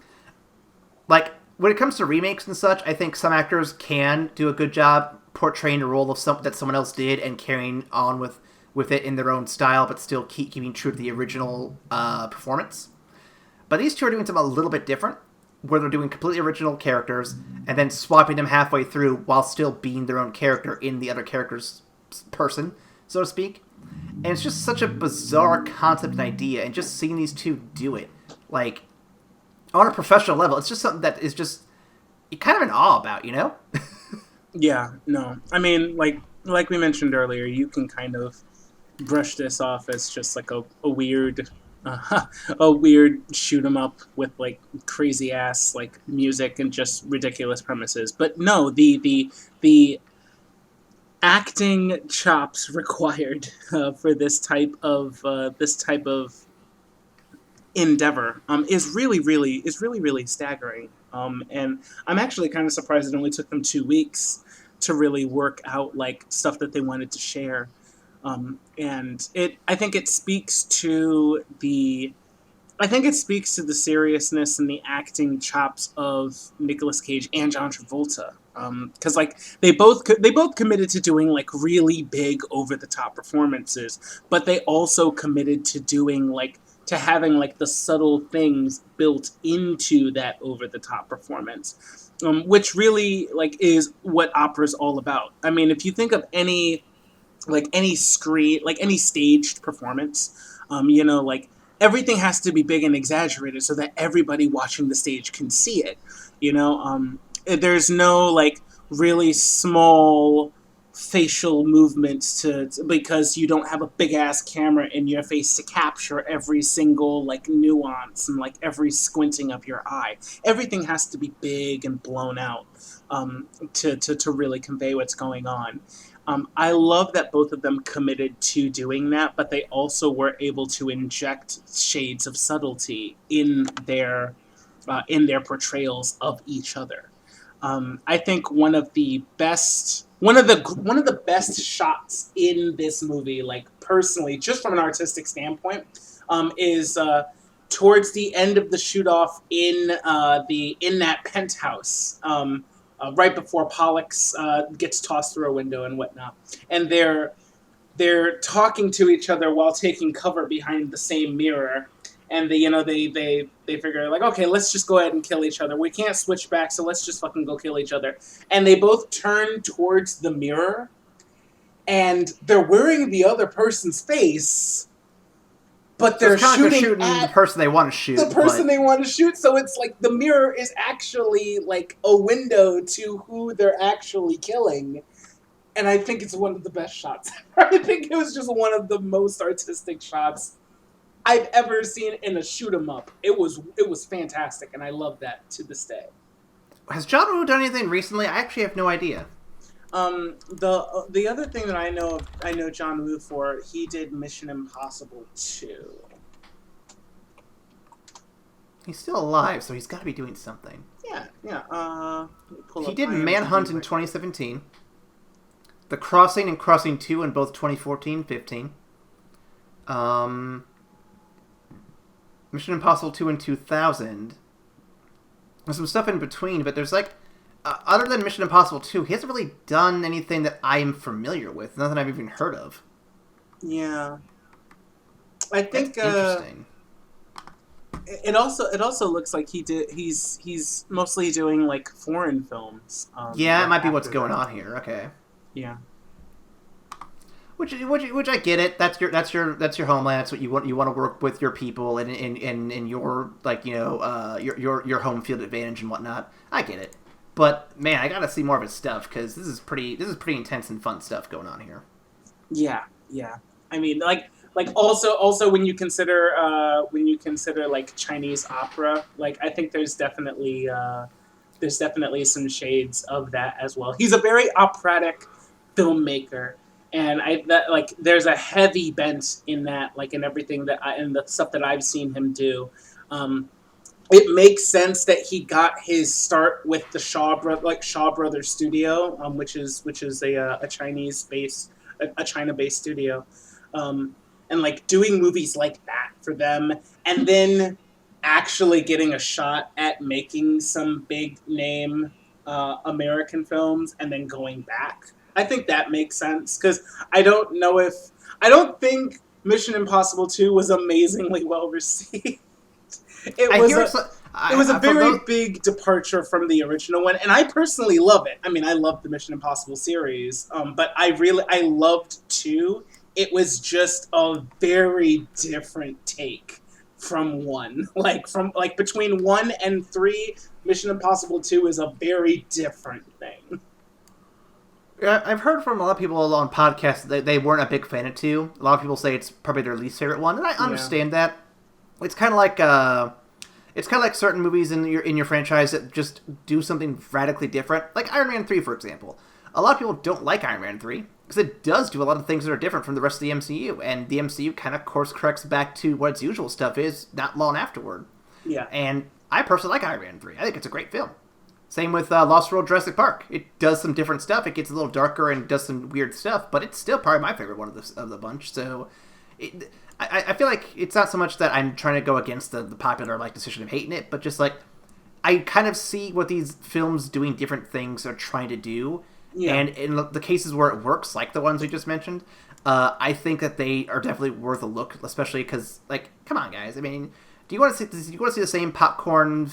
Like, when it comes to remakes and such, I think some actors can do a good job portraying a role of that someone else did and carrying on with it in their own style, but still keeping true to the original performance. But these two are doing something a little bit different, where they're doing completely original characters and then swapping them halfway through while still being their own character in the other character's person, so to speak. And it's just such a bizarre concept and idea, and just seeing these two do it, like, on a professional level, it's just something that is just you're kind of in awe about, you know? Yeah, no. I mean, like we mentioned earlier, you can kind of brush this off as just like a weird shoot 'em up with like crazy ass like music and just ridiculous premises. But no, the acting chops required for this type of endeavor is really staggering. And I'm actually kind of surprised it only took them 2 weeks to really work out like stuff that they wanted to share. And I think it speaks to the seriousness and the acting chops of Nicolas Cage and John Travolta. Because like they both committed to doing like really big over the top performances, but they also committed to doing like to having like the subtle things built into that over the top performance, which really like is what opera's all about. I mean, if you think of any staged performance, like everything has to be big and exaggerated so that everybody watching the stage can see it. There's no like really small facial movements because you don't have a big ass camera in your face to capture every single like nuance and like every squinting of your eye. Everything has to be big and blown out to really convey what's going on. I love that both of them committed to doing that, but they also were able to inject shades of subtlety in their portrayals of each other. I think one of the best shots in this movie, like personally, just from an artistic standpoint, is towards the end of the shoot off in that penthouse, right before Pollux gets tossed through a window and whatnot, and they're talking to each other while taking cover behind the same mirror. And they figure like, okay, let's just go ahead and kill each other. We can't switch back, so let's just fucking go kill each other. And they both turn towards the mirror, and they're wearing the other person's face, but they're shooting at the person they want to shoot. They want to shoot. So it's like the mirror is actually like a window to who they're actually killing. and I think it's one of the best shots ever. I think it was just one of the most artistic shots I've ever seen in a shoot 'em up. It was fantastic, and I love that to this day. Has John Woo done anything recently? I actually have no idea. The other thing that I know John Woo for, he did Mission Impossible 2. He's still alive, so he's got to be doing something. Yeah. He did Manhunt in 2017. The Crossing and Crossing 2 in both 2014-15. Mission Impossible 2 in 2000. There's some stuff in between, but there's other than Mission Impossible 2, he hasn't really done anything that I'm familiar with. Nothing I've even heard of. Yeah. I think That's interesting. It also looks like he's mostly doing foreign films. Yeah, it might be what's going on here. Okay. Yeah. Which I get it. That's your homeland. That's what you want. You want to work with your people and in your your home field advantage and whatnot. I get it. But man, I gotta see more of his stuff because this is pretty intense and fun stuff going on here. Yeah. I mean, also when you consider Chinese opera, I think there's definitely some shades of that as well. He's a very operatic filmmaker, and there's a heavy bent in that, in everything in the stuff that I've seen him do. It makes sense that he got his start with the Shaw Brothers Studio, which is a China-based studio, and doing movies like that for them, and then actually getting a shot at making some big name American films, and then going back. I think that makes sense because I don't think Mission Impossible 2 was amazingly well received. It was a very big departure from the original one, and I personally love it. I mean, I love the Mission Impossible series, but I loved 2. It was just a very different take from 1. Between 1 and 3, Mission Impossible 2 is a very different thing. I've heard from a lot of people on podcasts that they weren't a big fan of 2. A lot of people say it's probably their least favorite one, and I understand that. It's kind of like certain movies in your franchise that just do something radically different, like Iron Man 3, for example. A lot of people don't like Iron Man 3 because it does do a lot of things that are different from the rest of the MCU, and the MCU kind of course corrects back to what its usual stuff is not long afterward. Yeah. And I personally like Iron Man 3. I think it's a great film. Same with Lost World Jurassic Park. It does some different stuff. It gets a little darker and does some weird stuff, but it's still probably my favorite one of the bunch. So I feel like it's not so much that I'm trying to go against the popular decision of hating it, but just I kind of see what these films doing different things are trying to do. Yeah. And in the cases where it works, like the ones we just mentioned, I think that they are definitely worth a look, especially because, come on, guys. I mean, do you want to see the same popcorn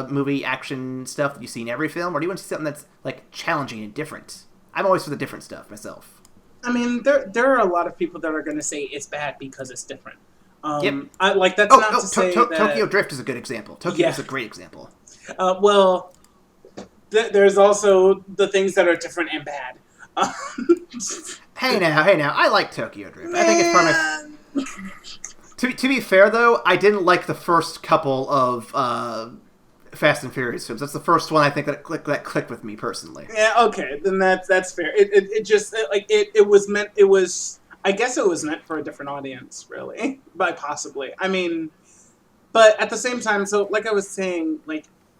movie action stuff that you see in every film, or do you want to see something that's challenging and different? I'm always for the different stuff myself. I mean, there are a lot of people that are going to say it's bad because it's different. Yep. Tokyo Drift is a good example. Tokyo is a great example. There's also the things that are different and bad. Hey now, I like Tokyo Drift. Man. I think it's part of my... To be fair, though, I didn't like the first couple of Fast and Furious films. That's the first one I think that clicked with me personally. Yeah, okay, then that's fair. It was meant. I guess it was meant for a different audience, really, possibly. I mean, but at the same time, so like I was saying,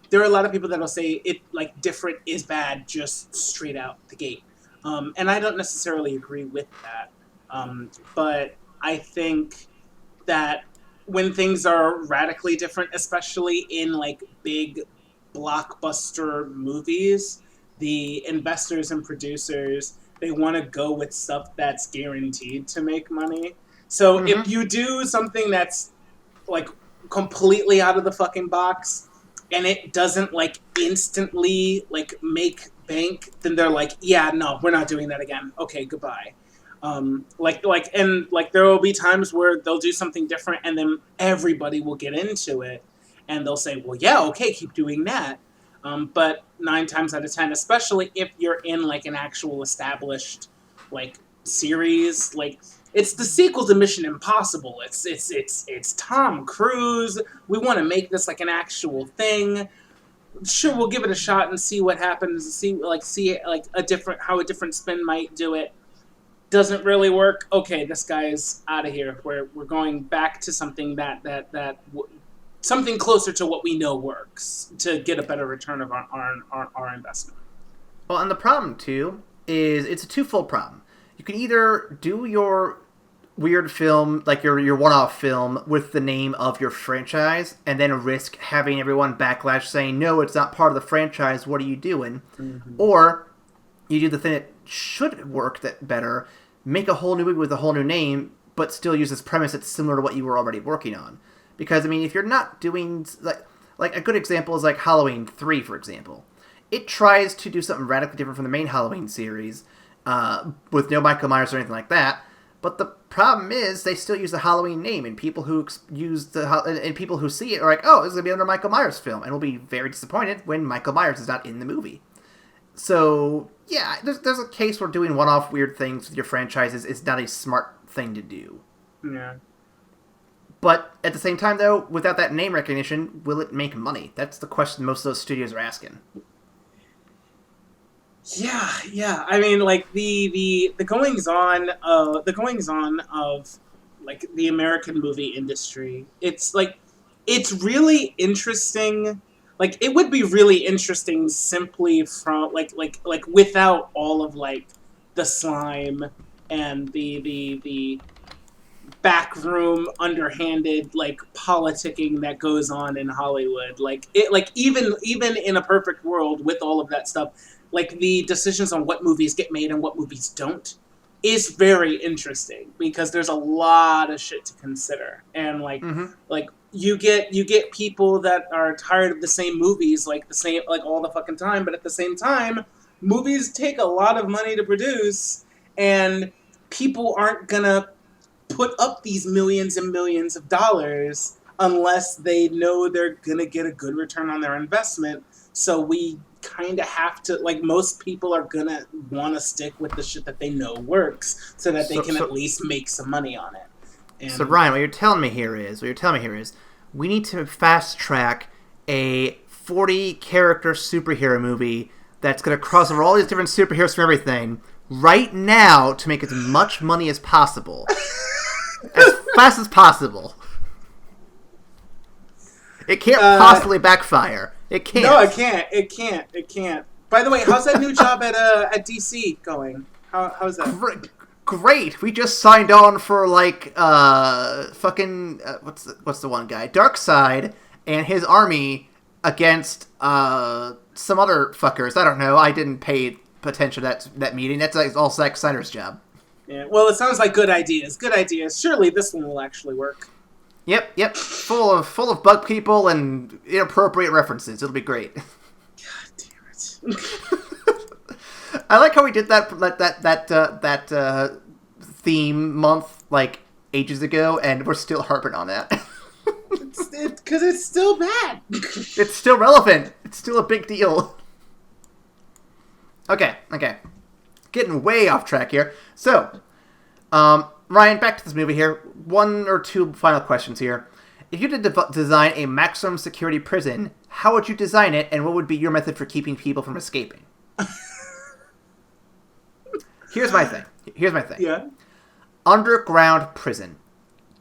there are a lot of people that'll say it different is bad just straight out the gate, and I don't necessarily agree with that. But I think that when things are radically different, especially in big blockbuster movies, the investors and producers, they want to go with stuff that's guaranteed to make money. So if you do something that's completely out of the fucking box and it doesn't instantly make bank, then they're yeah, no, we're not doing that again. Okay, goodbye. And there will be times where they'll do something different and then everybody will get into it and they'll say, well, yeah, okay, keep doing that. But 9 times out of 10, especially if you're in like an actual established like series, like it's the sequel to Mission Impossible. It's Tom Cruise. We want to make this like an actual thing. Sure, we'll give it a shot and see what happens. See like a different how a different spin might do it. Doesn't really work. Okay, this guy's out of here. We're going back to something something closer to what we know works to get a better return of our investment. Well, and the problem too is it's a twofold problem. You can either do your weird film, like your one-off film, with the name of your franchise, and then risk having everyone backlash saying, no, it's not part of the franchise, what are you doing? Mm-hmm. Or you do the thing that should work that better, make a whole new movie with a whole new name, but still use this premise that's similar to what you were already working on. Because, I mean, if you're not doing, like a good example is like Halloween 3, for example. It tries to do something radically different from the main Halloween series, with no Michael Myers or anything like that. But the problem is they still use the Halloween name, and people who people who see it are like, oh, this is going to be another Michael Myers film, and will be very disappointed when Michael Myers is not in the movie. So, yeah, there's a case where doing one-off weird things with your franchises is not a smart thing to do. Yeah. But at the same time, though, without that name recognition, will it make money? That's the question most of those studios are asking. Yeah. I mean, like the goings on of like the American movie industry. It's really interesting. Like it would be really interesting simply from like without all of like the slime and the backroom underhanded like politicking that goes on in Hollywood. Like it, like even in a perfect world with all of that stuff, like the decisions on what movies get made and what movies don't is very interesting because there's a lot of shit to consider. And like like you get people that are tired of the same movies like all the fucking time, but at the same time movies take a lot of money to produce and people aren't gonna put up these millions and millions of dollars unless they know they're gonna get a good return on their investment. So we kind of have to, like, most people are gonna want to stick with the shit that they know works so that they can at least make some money on it. And so Ryan, what you're telling me here is we need to fast track a 40 character superhero movie that's going to cross over all these different superheroes from everything right now to make as much money as possible. As fast as possible. It can't possibly backfire. It can't. No, it can't. By the way, how's that new job at DC going? How's that? Great. We just signed on for like fucking what's the one guy? Darkseid and his army against some other fuckers. I don't know. I didn't pay attention to that meeting. That's like all Zack Snyder's job. Yeah. Well, it sounds like good ideas. Good ideas. Surely this one will actually work. Yep. Full of bug people and inappropriate references. It'll be great. God damn it. I like how we did that theme month like ages ago, and we're still harping on that. Because it's still bad. It's still relevant. It's still a big deal. Okay. Getting way off track here. So, Ryan, back to this movie here. One or two final questions here. If you did design a maximum security prison, how would you design it, and what would be your method for keeping people from escaping? Here's my thing. Yeah. Underground prison.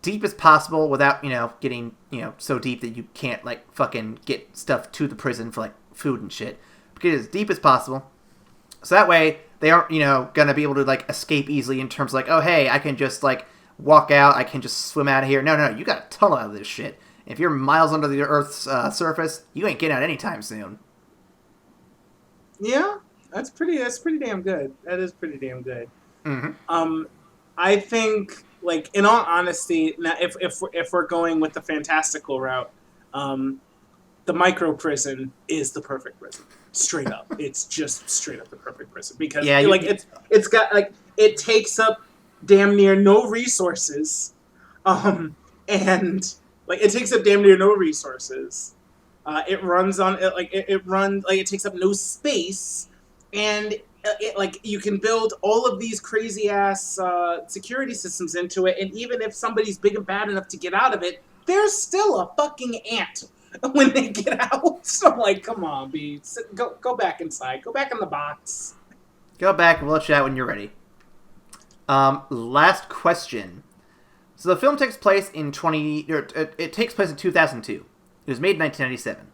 Deep as possible without, getting, so deep that you can't, like, fucking get stuff to the prison for, like, food and shit. Get it as deep as possible. So that way, they aren't, gonna be able to, like, escape easily in terms of, like, oh, hey, I can just, like, walk out, I can just swim out of here. No, you gotta tunnel out of this shit. If you're miles under the Earth's surface, you ain't getting out anytime soon. Yeah, that's pretty damn good. That is pretty damn good. Mm-hmm. I think, like, in all honesty, now if we're going with the fantastical route, the micro prison is the perfect prison. Straight up, it's just straight up the perfect prison because it's got like it takes up damn near no resources, and like it takes up damn near no resources, It runs on it runs like it takes up no space, and like you can build all of these crazy ass security systems into it, and even if somebody's big and bad enough to get out of it, there's still a fucking ant when they get out. So I'm like, come on, B, go back inside, go back in the box. Go back and we'll let you out when you're ready. Last question. So the film takes place in it takes place in 2002. It was made in 1997.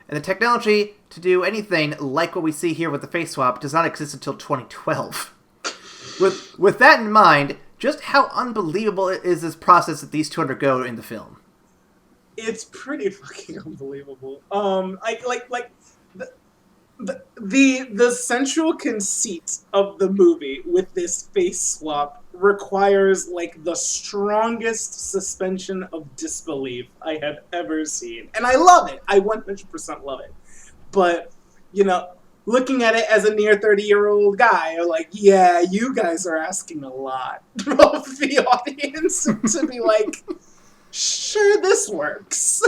And the technology to do anything like what we see here with the face swap does not exist until 2012. With that in mind, just how unbelievable is this process that these two undergo in the film? It's pretty fucking unbelievable. The central conceit of the movie with this face swap requires like the strongest suspension of disbelief I have ever seen. And I love it. I 100% love it. But, you know, looking at it as a near 30-year-old guy, I'm like, yeah, you guys are asking a lot of the audience to be like, sure, this works.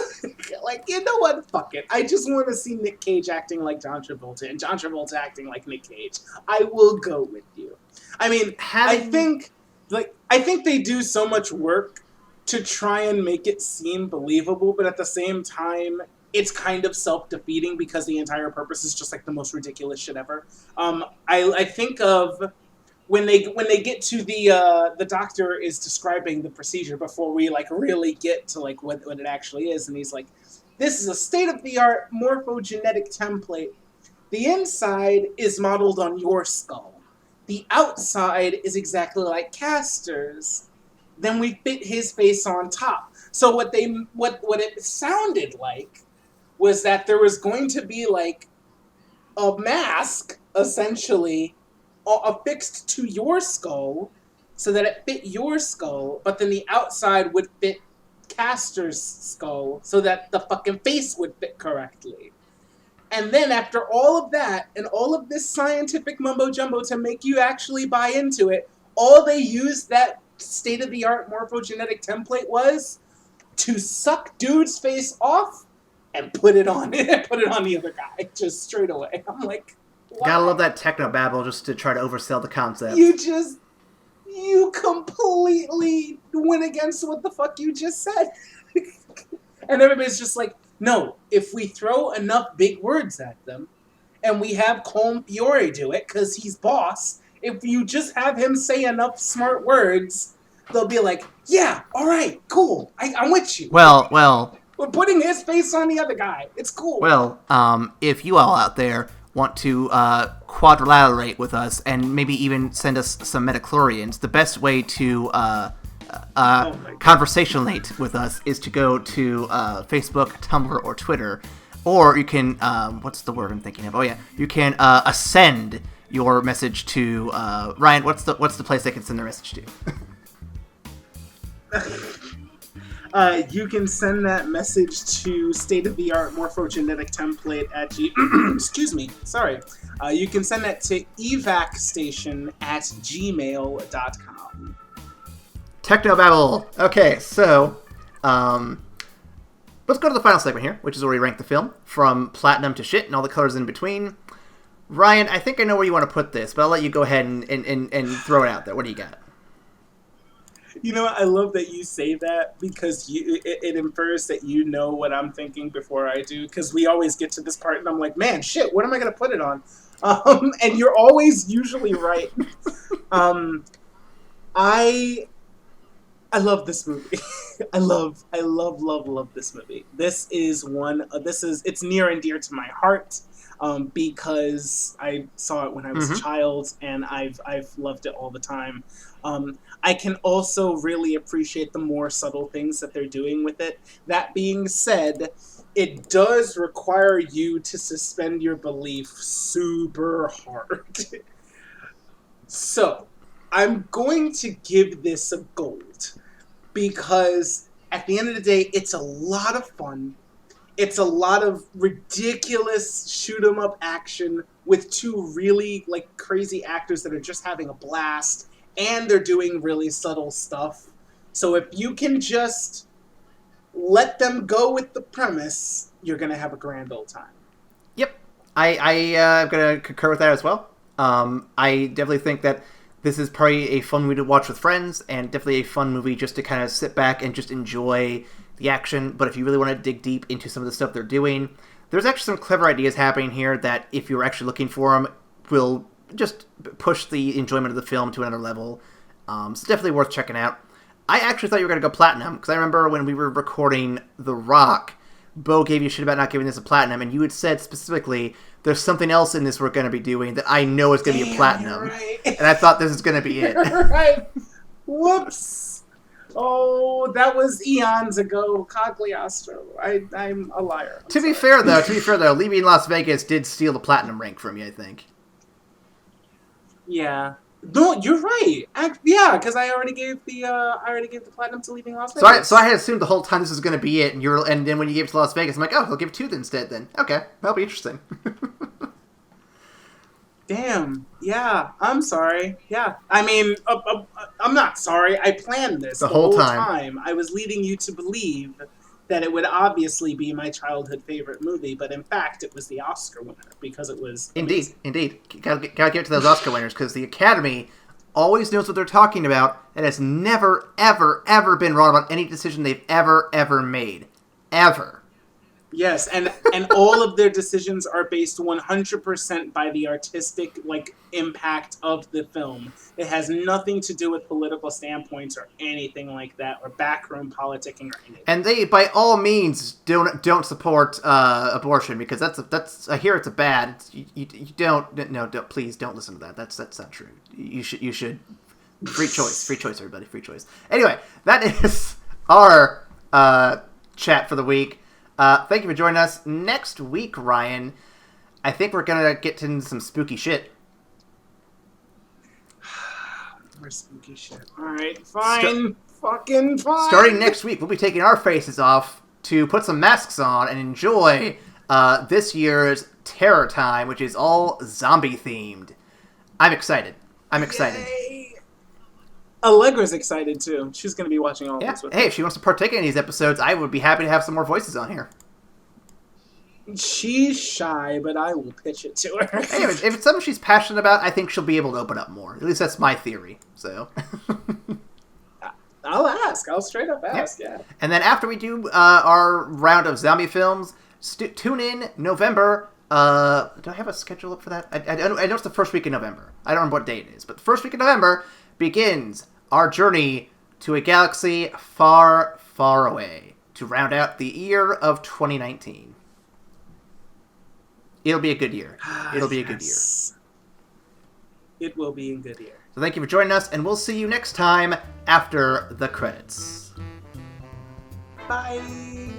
Like, you know what? Fuck it. I just want to see Nick Cage acting like John Travolta and John Travolta acting like Nick Cage. I will go with you. I mean, I think they do so much work to try and make it seem believable, but at the same time, it's kind of self-defeating because the entire purpose is just like the most ridiculous shit ever. I think of when they get to the doctor is describing the procedure before we like really get to like what it actually is, and he's like, this is a state-of-the-art morphogenetic template. The inside is modeled on your skull. The outside is exactly like Castor's. Then we fit his face on top. So what it sounded like was that there was going to be like a mask essentially affixed to your skull so that it fit your skull, but then the outside would fit Castor's skull so that the fucking face would fit correctly. And then after all of that and all of this scientific mumbo jumbo to make you actually buy into it, all they used that state-of-the-art morphogenetic template was to suck dude's face off and put it on the other guy just straight away. I'm like, wow. Gotta love that technobabble just to try to oversell the concept. You completely went against what the fuck you just said. And everybody's just like, no, if we throw enough big words at them, and we have Colm Fiore do it, because he's boss, if you just have him say enough smart words, they'll be like, yeah, alright, cool, I'm with you. Well. We're putting his face on the other guy. It's cool. Well, if you all out there want to quadrilaterate with us and maybe even send us some metachlorians, the best way to conversationate with us is to go to Facebook, Tumblr, or Twitter, or you can what's the word I'm thinking of? Oh yeah, you can ascend your message to Ryan. What's the place they can send their message to? You can send that message to state-of-the-art morphogenetic template at excuse me, sorry. You can send that to evacstation at gmail.com. Technobabble. Okay, so let's go to the final segment here, which is where we rank the film from platinum to shit and all the colors in between. Ryan, I think I know where you want to put this, but I'll let you go ahead and throw it out there. What do you got? You know what? I love that you say that because it infers that you know what I'm thinking before I do, because we always get to this part and I'm like, man, shit, what am I going to put it on? And you're always usually right. I love this movie. I love this movie. This is it's near and dear to my heart. Because I saw it when I was a child, and I've loved it all the time. I can also really appreciate the more subtle things that they're doing with it. That being said, it does require you to suspend your belief super hard. So, I'm going to give this a gold, because at the end of the day, it's a lot of fun. It's a lot of ridiculous shoot-'em-up action with two really like crazy actors that are just having a blast, and they're doing really subtle stuff. So if you can just let them go with the premise, you're gonna have a grand old time. Yep, I'm gonna concur with that as well. I definitely think that this is probably a fun movie to watch with friends, and definitely a fun movie just to kind of sit back and just enjoy the action. But if you really want to dig deep into some of the stuff they're doing, there's actually some clever ideas happening here that, if you're actually looking for them, will just push the enjoyment of the film to another level. So definitely worth checking out. I actually thought you were going to go platinum, because I remember when we were recording The Rock, Bo gave you shit about not giving this a platinum, and you had said specifically, there's something else in this we're going to be doing that I know is going to be a platinum. Right. And I thought this is going to be it. Right. Whoops. Oh, that was eons ago, Cagliostro. I'm a liar. To be fair, though, Leaving Las Vegas did steal the platinum rank from you, I think. Yeah. No, you're right. Yeah, because I already gave the platinum to Leaving Las Vegas. So I had assumed the whole time this was going to be it, and then when you gave it to Las Vegas, I'm like, oh, he'll give 2 instead then. Okay, that'll be interesting. Damn. Yeah, I'm sorry. Yeah. I mean, I'm not sorry. I planned this the whole time. I was leading you to believe that it would obviously be my childhood favorite movie, but in fact, it was the Oscar winner because it was amazing. Indeed. Gotta give it to those Oscar winners, because the Academy always knows what they're talking about and has never, ever, ever been wrong about any decision they've ever, ever made. Ever. Yes, and all of their decisions are based 100% by the artistic impact of the film. It has nothing to do with political standpoints or anything like that, or backroom politicking or anything. And they, by all means, don't support abortion, because that's I hear it's a bad. You don't please don't listen to that. That's not true. You should free choice, everybody, free choice. Anyway, that is our chat for the week. Thank you for joining us. Next week, Ryan, I think we're going to get into some spooky shit. More spooky shit. Alright, fine. Fucking fine. Starting next week, we'll be taking our faces off to put some masks on and enjoy this year's Terror Time, which is all zombie-themed. I'm excited. Yay. Allegra's excited too. She's going to be watching all of this with me. Hey, if she wants to partake in these episodes, I would be happy to have some more voices on here. She's shy, but I will pitch it to her. Hey, if it's something she's passionate about, I think she'll be able to open up more. At least that's my theory. So, I'll ask. I'll straight up ask. Yeah. And then after we do our round of zombie films, tune in November. Do I have a schedule up for that? I know it's the first week in November. I don't remember what day it is, but the first week in November begins our journey to a galaxy far, far away to round out the year of 2019. It'll be a good year. It'll be a good year. It will be a good year. So thank you for joining us, and we'll see you next time after the credits. Bye.